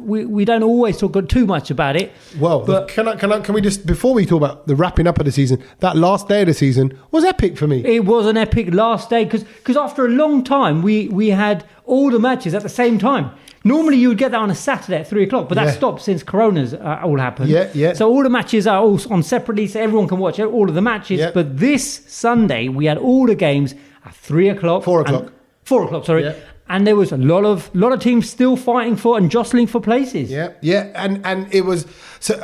we don't always talk too much about it. Well, but can we just, before we talk about the wrapping up of the season, that last day of the season was epic for me. It was an epic last day because after a long time, we had all the matches at the same time. Normally you would get that on a Saturday at 3:00, but that stopped since Corona's all happened. Yeah. So all the matches are all on separately, so everyone can watch all of the matches. Yeah. But this Sunday we had all the games at 3:00, 4:00, 4:00. Sorry. Yeah. And there was a lot of teams still fighting for and jostling for places. Yeah, and it was. So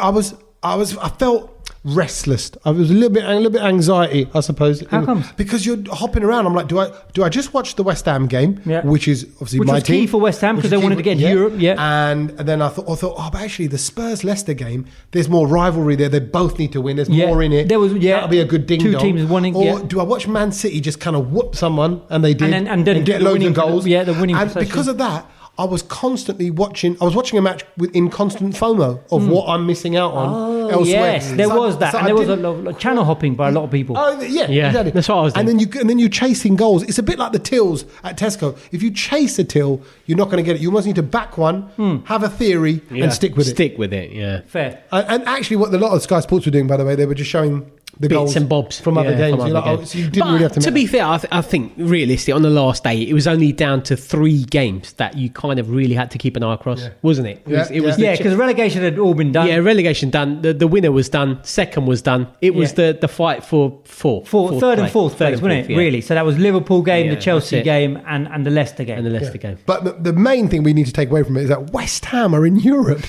I felt restless. I was a little bit anxiety, I suppose. How come? Because you're hopping around. I'm like, do I just watch the West Ham game, which is obviously my team, key for West Ham because they wanted to get Europe. Yeah, and then I thought, but actually the Spurs Leicester game, there's more rivalry there. They both need to win. There's more in it. There was that'll be a good ding dong. Two teams winning. Or do I watch Man City just kind of whoop someone and they did and then get loads of goals? Yeah, the winning. And because of that, I was constantly watching. I was watching a match in constant FOMO of what I'm missing out on elsewhere. Yes, there was that, and there was a lot of channel hopping by a lot of people. Oh yeah, exactly. That's what I was doing. And then you're chasing goals. It's a bit like the tills at Tesco. If you chase a till, you're not going to get it. You must need to back one, have a theory, and stick with it. Stick with it. Yeah, fair. And actually, what a lot of Sky Sports were doing, by the way, they were just showing the bits goals and bobs from other games. So you didn't really have to. To be fair, I think realistically, on the last day, it was only down to 3 games that you kind of really had to keep an eye across, wasn't it? It was because relegation had all been done. Yeah, relegation done. The winner was done. Second was done. It was the fight for third and fourth place, wasn't it? Really. So that was Liverpool game, the Chelsea game, and the Leicester game. Game. But the main thing we need to take away from it is that West Ham are in Europe.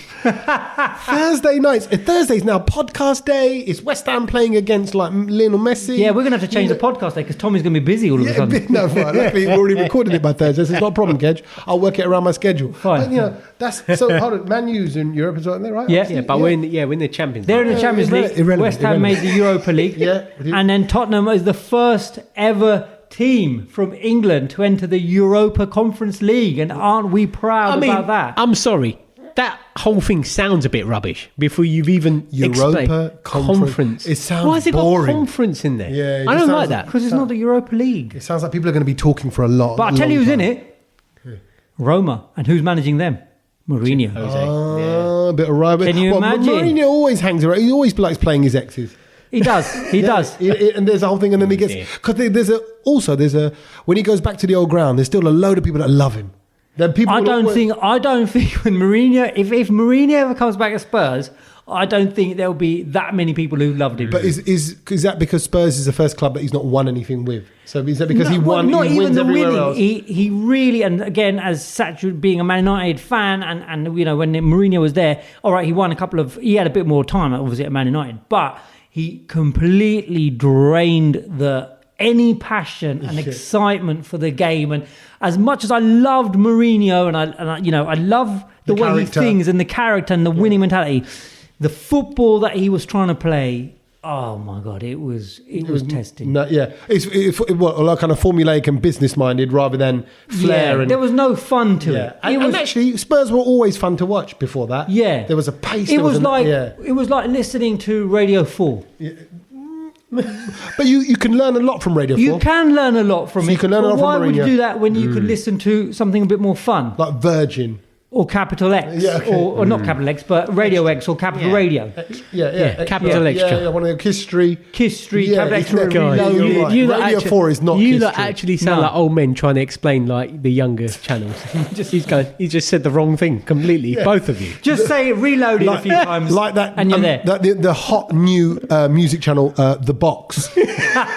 Thursday nights. Thursday's now podcast day. It's West Ham playing against like Lionel Messi. Yeah, we're going to have to change the podcast day because Tommy's going to be busy all of a sudden. No, fine. Luckily, we've already recorded it by Thursday, so it's not a problem, Kedge. I'll work it around my schedule. Fine. But, that's so. Hold on, Man U's in Europe as well, aren't they, right? Yeah, but we're in the Champions League. They're in the Champions League. West Ham made the Europa League. And then Tottenham is the first ever team from England to enter the Europa Conference League, and aren't we proud about that? I'm sorry. That whole thing sounds a bit rubbish before you've even Europa Conference. It sounds boring. Why has it got conference in there? Yeah, I don't like that. Because it's not the Europa League. It sounds like people are going to be talking for a lot. But I'll tell you who's in it. Roma. And who's managing them? Mourinho. A bit of rivalry. Can you imagine? Mourinho always hangs around. He always likes playing his exes. He does. He does. And there's a whole thing, and then he gets... Because there's a... When he goes back to the old ground, there's still a load of people that love him. I don't think when Mourinho, if Mourinho ever comes back at Spurs, I don't think there'll be that many people who loved him. But is that because Spurs is the first club that he's not won anything with? So is that because he won? Not he even wins the everywhere winning. else? He really, and again, as Satchel being a Man United fan, and when Mourinho was there, all right, he won he had a bit more time, obviously at Man United, but he completely drained any passion and excitement for the game. And as much as I loved Mourinho and I love the way he thinks and the character and the winning mentality, the football that he was trying to play, oh my God, it was testing. It's like kind of formulaic and business minded rather than flair. Yeah, and there was no fun to it. And actually, Spurs were always fun to watch before that. Yeah, there was a pace. It was like listening to Radio 4. Yeah. But you can learn a lot from Radio 4. You can learn a lot from it. You can learn a lot from Mourinho. Why would you do that when you could listen to something a bit more fun? Like Virgin. Or Capital X, or not Capital X, but Radio X or Capital Radio. Capital X. One of the Kiss Street. Capital X. Radio 4 is not Kiss Street. You actually sound like old men trying to explain like the younger channels. He just said the wrong thing completely, both of you. Just say reload it a few times, like that, and you're there. The hot new music channel, The Box.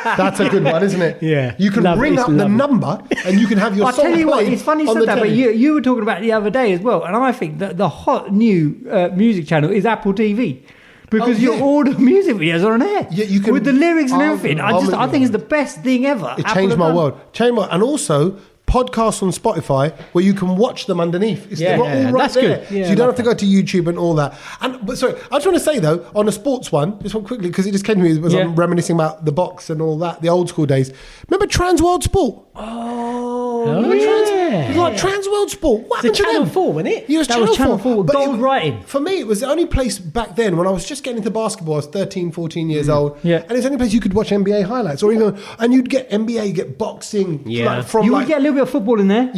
That's a good one, isn't it? Yeah. You can ring up the number and you can have your song played. I'll tell you what, it's funny you said that, but you were talking about it the other day as well, and I think that the hot new music channel is Apple TV. Because all the music videos are on air. Yeah, you can, with the lyrics and everything. I think it's the best thing ever. It changed my world. And also, podcasts on Spotify where you can watch them underneath. They're all right that's there. good. Yeah, so you don't have to go to YouTube and all that. But sorry, I just want to say though, on a sports one, just one quickly, because it just came to me as I'm reminiscing about the box and all that, the old school days. Remember Trans World Sport? It was like Trans World Sport. What happened to Channel them? 4, wasn't it? Yeah, That was Channel 4 with But gold writing. For me, it was the only place back then when I was just getting into basketball. I was 13, 14 years old. Yeah. And it's the only place you could watch NBA highlights or even, and you'd get NBA, you get boxing. Yeah. Like, from You like, would get a little bit of football in there.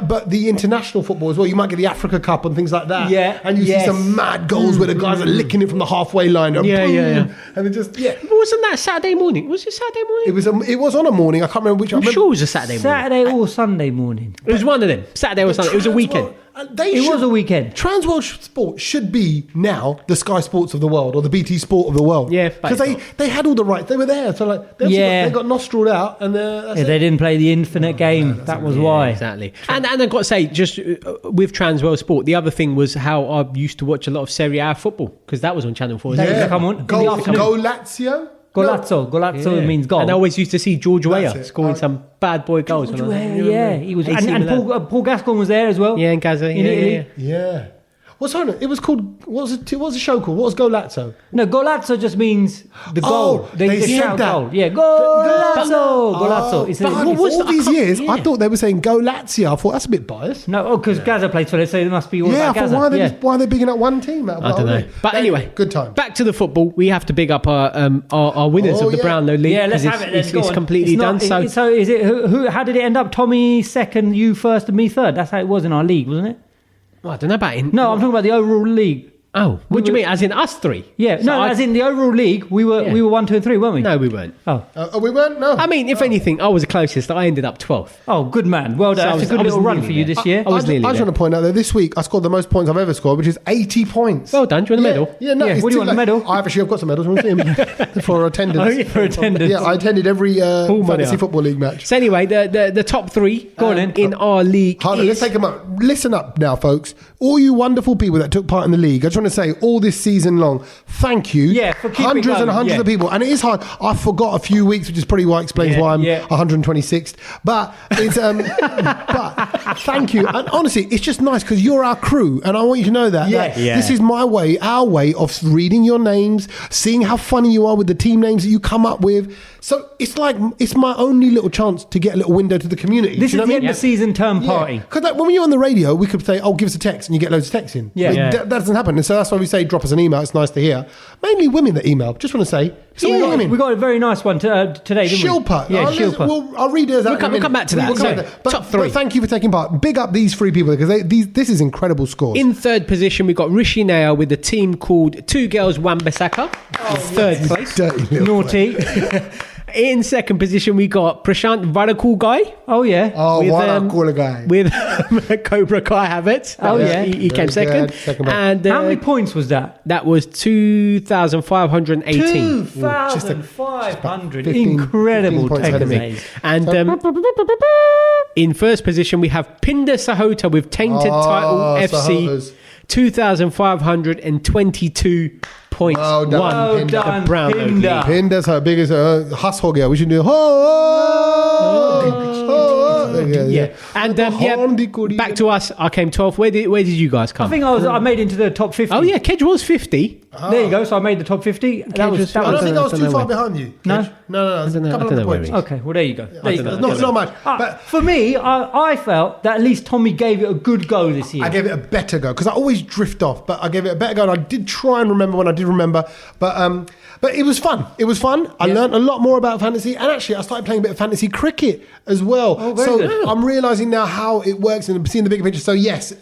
But the international football as well. You might get the Africa Cup and things like that. Yeah. And you see some mad goals where the guys are licking it from the halfway line. And boom, And it just, But wasn't that Saturday morning? Was it Saturday morning? It was on a morning. I can't remember which. I'm sure it was a Saturday morning. Saturday or Sunday morning. It was one of them. Saturday or Sunday. It was a weekend. It was a weekend. Trans World Sport should be now the Sky Sports of the world or the BT Sport of the world. Yeah, because they had all the rights. They were there. So like they got nostrilled out and they didn't play the infinite game. That was why. Exactly. And I've got to say, just with Trans World Sport, the other thing was how I used to watch a lot of Serie A football because that was on Channel 4. Come on. Go Lazio. Golazzo means goal. And I always used to see George Weah scoring some bad boy goals. He was. And Paul Gascoigne was there as well. Yeah, and Gaza. Yeah. What's on it? It was called. What was the show called? What was Golazzo? No, Golazzo just means the goal. They shout that. goal. Yeah, Golazzo. It's all these years, I thought they were saying Go Lazio. I thought that's a bit biased. No, because Gaza plays for it, so they must be all about Gaza. Why are they bigging up one team? I don't know. But anyway, good time. Back to the football. We have to big up our winners of the Brownlow League. Yeah, let's have it. It's completely done. So is it? Who? How did it end up? Tommy second, you first, and me third. That's how it was in our league, wasn't it? Well, I don't know about No, I'm talking about the overall league. Oh, what do you mean? As in us three? Yeah, as in the overall league, we were 1, 2, and 3, weren't we? No, we weren't. We weren't. No. I mean, if anything, I was the closest. I ended up 12th. Oh, good man. Well done. That's a good little run for you this year. I just want to point out that this week I scored the most points I've ever scored, which is 80 points. Well done. Do you want a medal? Yeah, no. What do you want, a medal? I've got some medals. Want to see them for attendance? For attendance. Yeah, I attended every fantasy football league match. So anyway, the top three in our league. Let's take them up. Listen up now, folks. All you wonderful people that took part in the league. I just want to say, all this season long, thank you. Yeah, for keeping hundreds and hundreds of people, and it is hard. I forgot a few weeks, which is probably why it explains why I'm 126th. But it's but thank you. And honestly, it's just nice because you're our crew, and I want you to know that. This is our way of reading your names, seeing how funny you are with the team names that you come up with. So it's like it's my only little chance to get a little window to the community. This is the end of season term party. Because like, when you're on the radio, we could say, "Oh, give us a text," and you get loads of texts in. That doesn't happen, and so that's why we say, "Drop us an email." It's nice to hear. Mainly women that email. Just want to say. So we got a very nice one today, didn't Shilpa. we? Yeah, Shilpa. I'll read those out. We'll come back to that. Top three. But thank you for taking part. Big up these three people because this is incredible scores. In third position, we've got Rishi Nair with a team called Two Girls One Basaka. Third place. Naughty. In second position, we got Prashant Varakul Guy. Oh, yeah. Varakul Guy. With Cobra Kai habits. He came second. And how many points was that? That was 2,518. 2,500. Incredible technique. And in first position, we have Pinder Sahota with Tainted Title FC. 2,522 points. Well done, Pinder. Pinder's her biggest Husshogger. We should do And back to us. I came 12th. Where did you guys come? I think I made into the top 50. Oh yeah, Kedge was 50. There you go. So I made the top 50. I don't think I was too far behind you. No. A couple of points. Okay, well there you go. Not much. But for me, I felt that at least Tommy gave it a good go this year. I gave it a better go because I always drift off, but I gave it a better go, and I did try and remember when I did remember, but it was fun. I learned a lot more about fantasy, and actually I started playing a bit of fantasy cricket as well. Very good. I'm realising now how it works and seeing the bigger picture. So yes,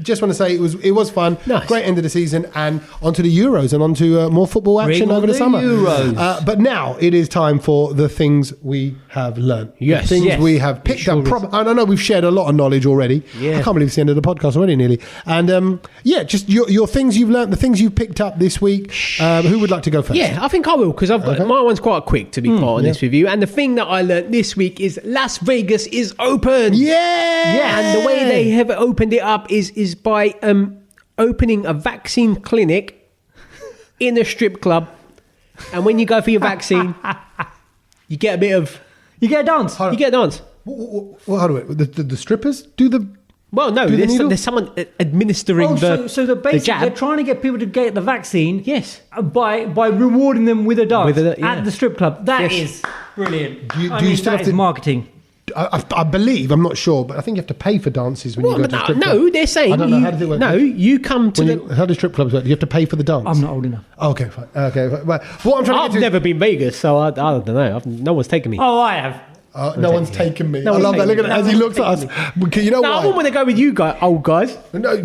just want to say it was fun. Nice. Great end of the season, and onto the Euros and onto more football action over the summer. Euros. But now it is time for the things we have learned. Yes. The things we have picked up. I know we've shared a lot of knowledge already. Yeah. I can't believe it's the end of the podcast already nearly. And just your things you've learned, the things you've picked up this week. Who would like to go first? Yeah, I think I will because I've got my one's quite quick to be quite honest with you. And the thing that I learned this week is Las Vegas is open. Yeah. And the way they have opened it up is by opening a vaccine clinic in a strip club. And when you go for your vaccine, you get a bit of... You get a dance. You get a dance. Well, how do it? The strippers do the... Well, no, there's someone administering so the jab. They're trying to get people to get the vaccine. Yes. By rewarding them with a dance at the strip club. That is brilliant. Do you still have to marketing? I believe, I'm not sure, but I think you have to pay for dances when you go to a strip club. No, they're saying... I don't know, how does it work? No, you come to how do strip clubs work? Do you have to pay for the dance? I'm not old enough. Okay, fine. Okay, fine. Well, what I'm trying I've never been Vegas, so I don't know. No one's taken me. Oh, I have. No one's taken me. I love that. Look at it as he looks at us. You know why? I wouldn't want to go with you guys, old guys. No,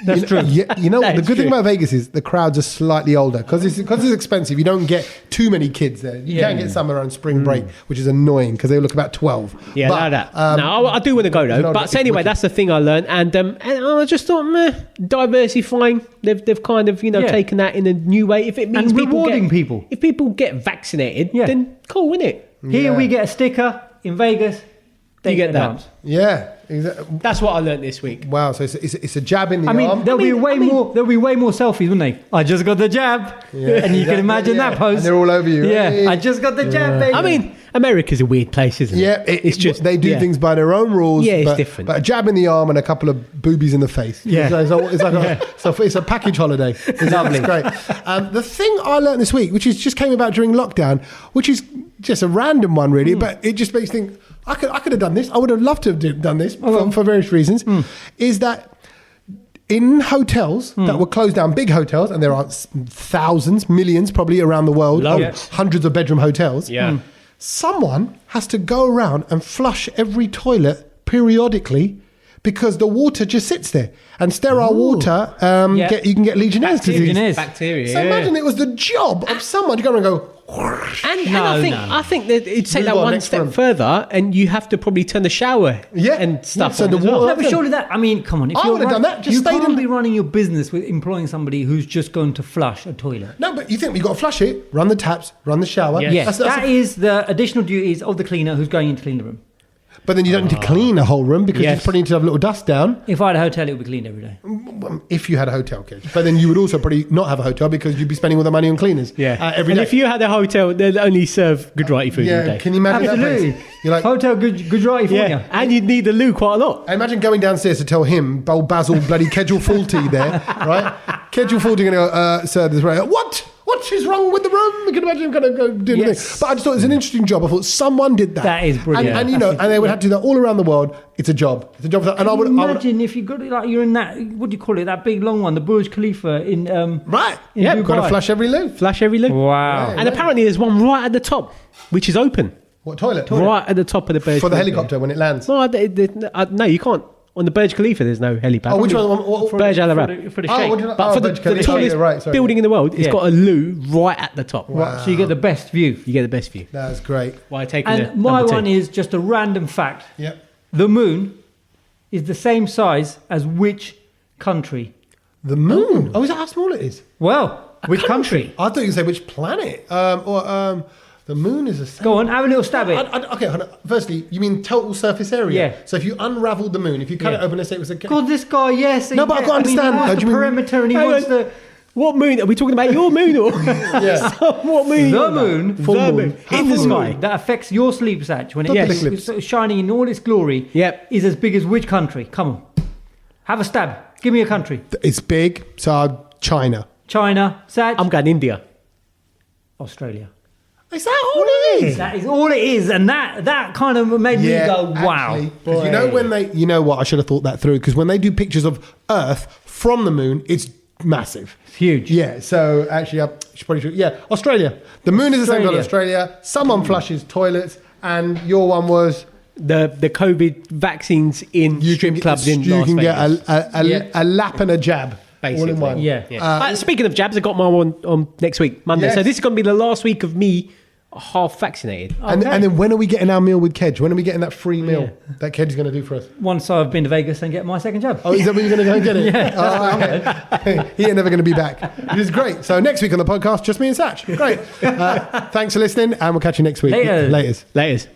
that's true. You know, the good thing about Vegas is the crowds are slightly older because it's expensive. You don't get too many kids there. You can get some around spring break, which is annoying because they look about 12. Yeah, but, that. No, I do want to go though. But so anyway, that's the thing I learned, and I just thought, diversifying. They've kind of taken that in a new way. If it means rewarding people, if people get vaccinated, then cool, isn't it? Here we get a sticker in Vegas. You get that. Dance. Yeah, exactly. That's what I learned this week. Wow, so it's a jab in the arm. There'll be way more selfies, won't they? I just got the jab, and you can imagine that pose. And they're all over you. Yeah, I just got the jab, baby. I mean, America's a weird place, isn't it? Yeah, it's just they do things by their own rules. Yeah, it's different. But a jab in the arm and a couple of boobies in the face. Yeah, it's a package holiday. It's lovely. It's great. The thing I learned this week, which just came about during lockdown, which is just a random one really, but it just makes you think I could have done this. I would have loved to have done this for various reasons. Is that in hotels that were closed down, big hotels, and there are thousands, millions probably around the world, hundreds of bedroom hotels. Yeah. Someone has to go around and flush every toilet periodically because the water just sits there. And sterile water, you can get Legionnaire's disease. Bacteria. So imagine it was the job of someone to go and go... I think that it'd take that one step further, and you have to probably turn the shower and stuff. So the water. No, but surely that. I mean, come on. If I would have done that. You can't be running your business with employing somebody who's just going to flush a toilet. No, but you think we've got to flush it, run the taps, run the shower. Yes, that is the additional duties of the cleaner who's going in to clean the room. But then you don't need to clean a whole room because you probably need to have a little dust down. If I had a hotel, it would be cleaned every day. If you had a hotel, kid. But then you would also probably not have a hotel because you'd be spending all the money on cleaners every day. And if you had a hotel, they'd only serve Gujarati food all day. Can you imagine Absolutely. that place? You're like, Hotel Gujarati for you. And you'd need the loo quite a lot. I imagine going downstairs to tell him, old Basil bloody Kedgel Faulty there, right? Kedgel Faulty going to go, sir, this right. What is wrong with the room? You can imagine him kind of go doing the thing. But I just thought it was an interesting job. I thought someone did that. That is brilliant. And they would have to do that all around the world. It's a job. It's a job. And imagine if you got you're in that, what do you call it? That big long one, the Burj Khalifa in right. Yeah, got to flush every loo. Wow. And apparently there's one right at the top, which is open. What toilet? Right at the top of the Burj for the helicopter when it lands. No, no, you can't. On the Burj Khalifa, there's no helipad. Oh, which one? Burj Al Arab. For the shake. But for the tallest building in the world, it's got a loo right at the top. Wow. So you get the best view. That's great. And my one is just a random fact. Yep. The moon is the same size as which country? The moon? Oh, is that how small it is? Well, which country? I thought you said which planet. The moon is a... Go on, have a little stab at it. Okay, firstly, you mean total surface area? Yeah. So if you unraveled the moon, if you cut it open, let's say it was a... God, this guy, yes. No, but I've got to understand. The perimeter and he wants the... What moon? Are we talking about your moon or... What moon? The moon. Full moon. In the sky. That affects your sleep patch when it's shining in all its glory. Yep. Is as big as which country? Come on. Have a stab. Give me a country. It's big, so China. Sag. I'm going India. Australia. Is that all it is? That is all it is, and that kind of made me go, wow. Because you know when they, you know what, I should have thought that through. Because when they do pictures of Earth from the moon, it's massive. It's huge. Yeah. So actually, I should probably Australia. The moon is the same as Australia. Someone flushes toilets, and your one was the COVID vaccines in strip clubs in Las Vegas. You can get a lap and a jab. Basically. All in one. Yeah. Speaking of jabs, I got my one on next week, Monday. Yes. So this is going to be the last week of me half vaccinated. And then when are we getting our meal with Kedge? When are we getting that free meal that Kedge is going to do for us? Once I've been to Vegas and get my second jab. Oh, is that when you're going to go and get it? Yeah. Oh, okay. He ain't never going to be back. It is great. So next week on the podcast, just me and Satch. Great. Thanks for listening, and we'll catch you next week. Laters. Laters.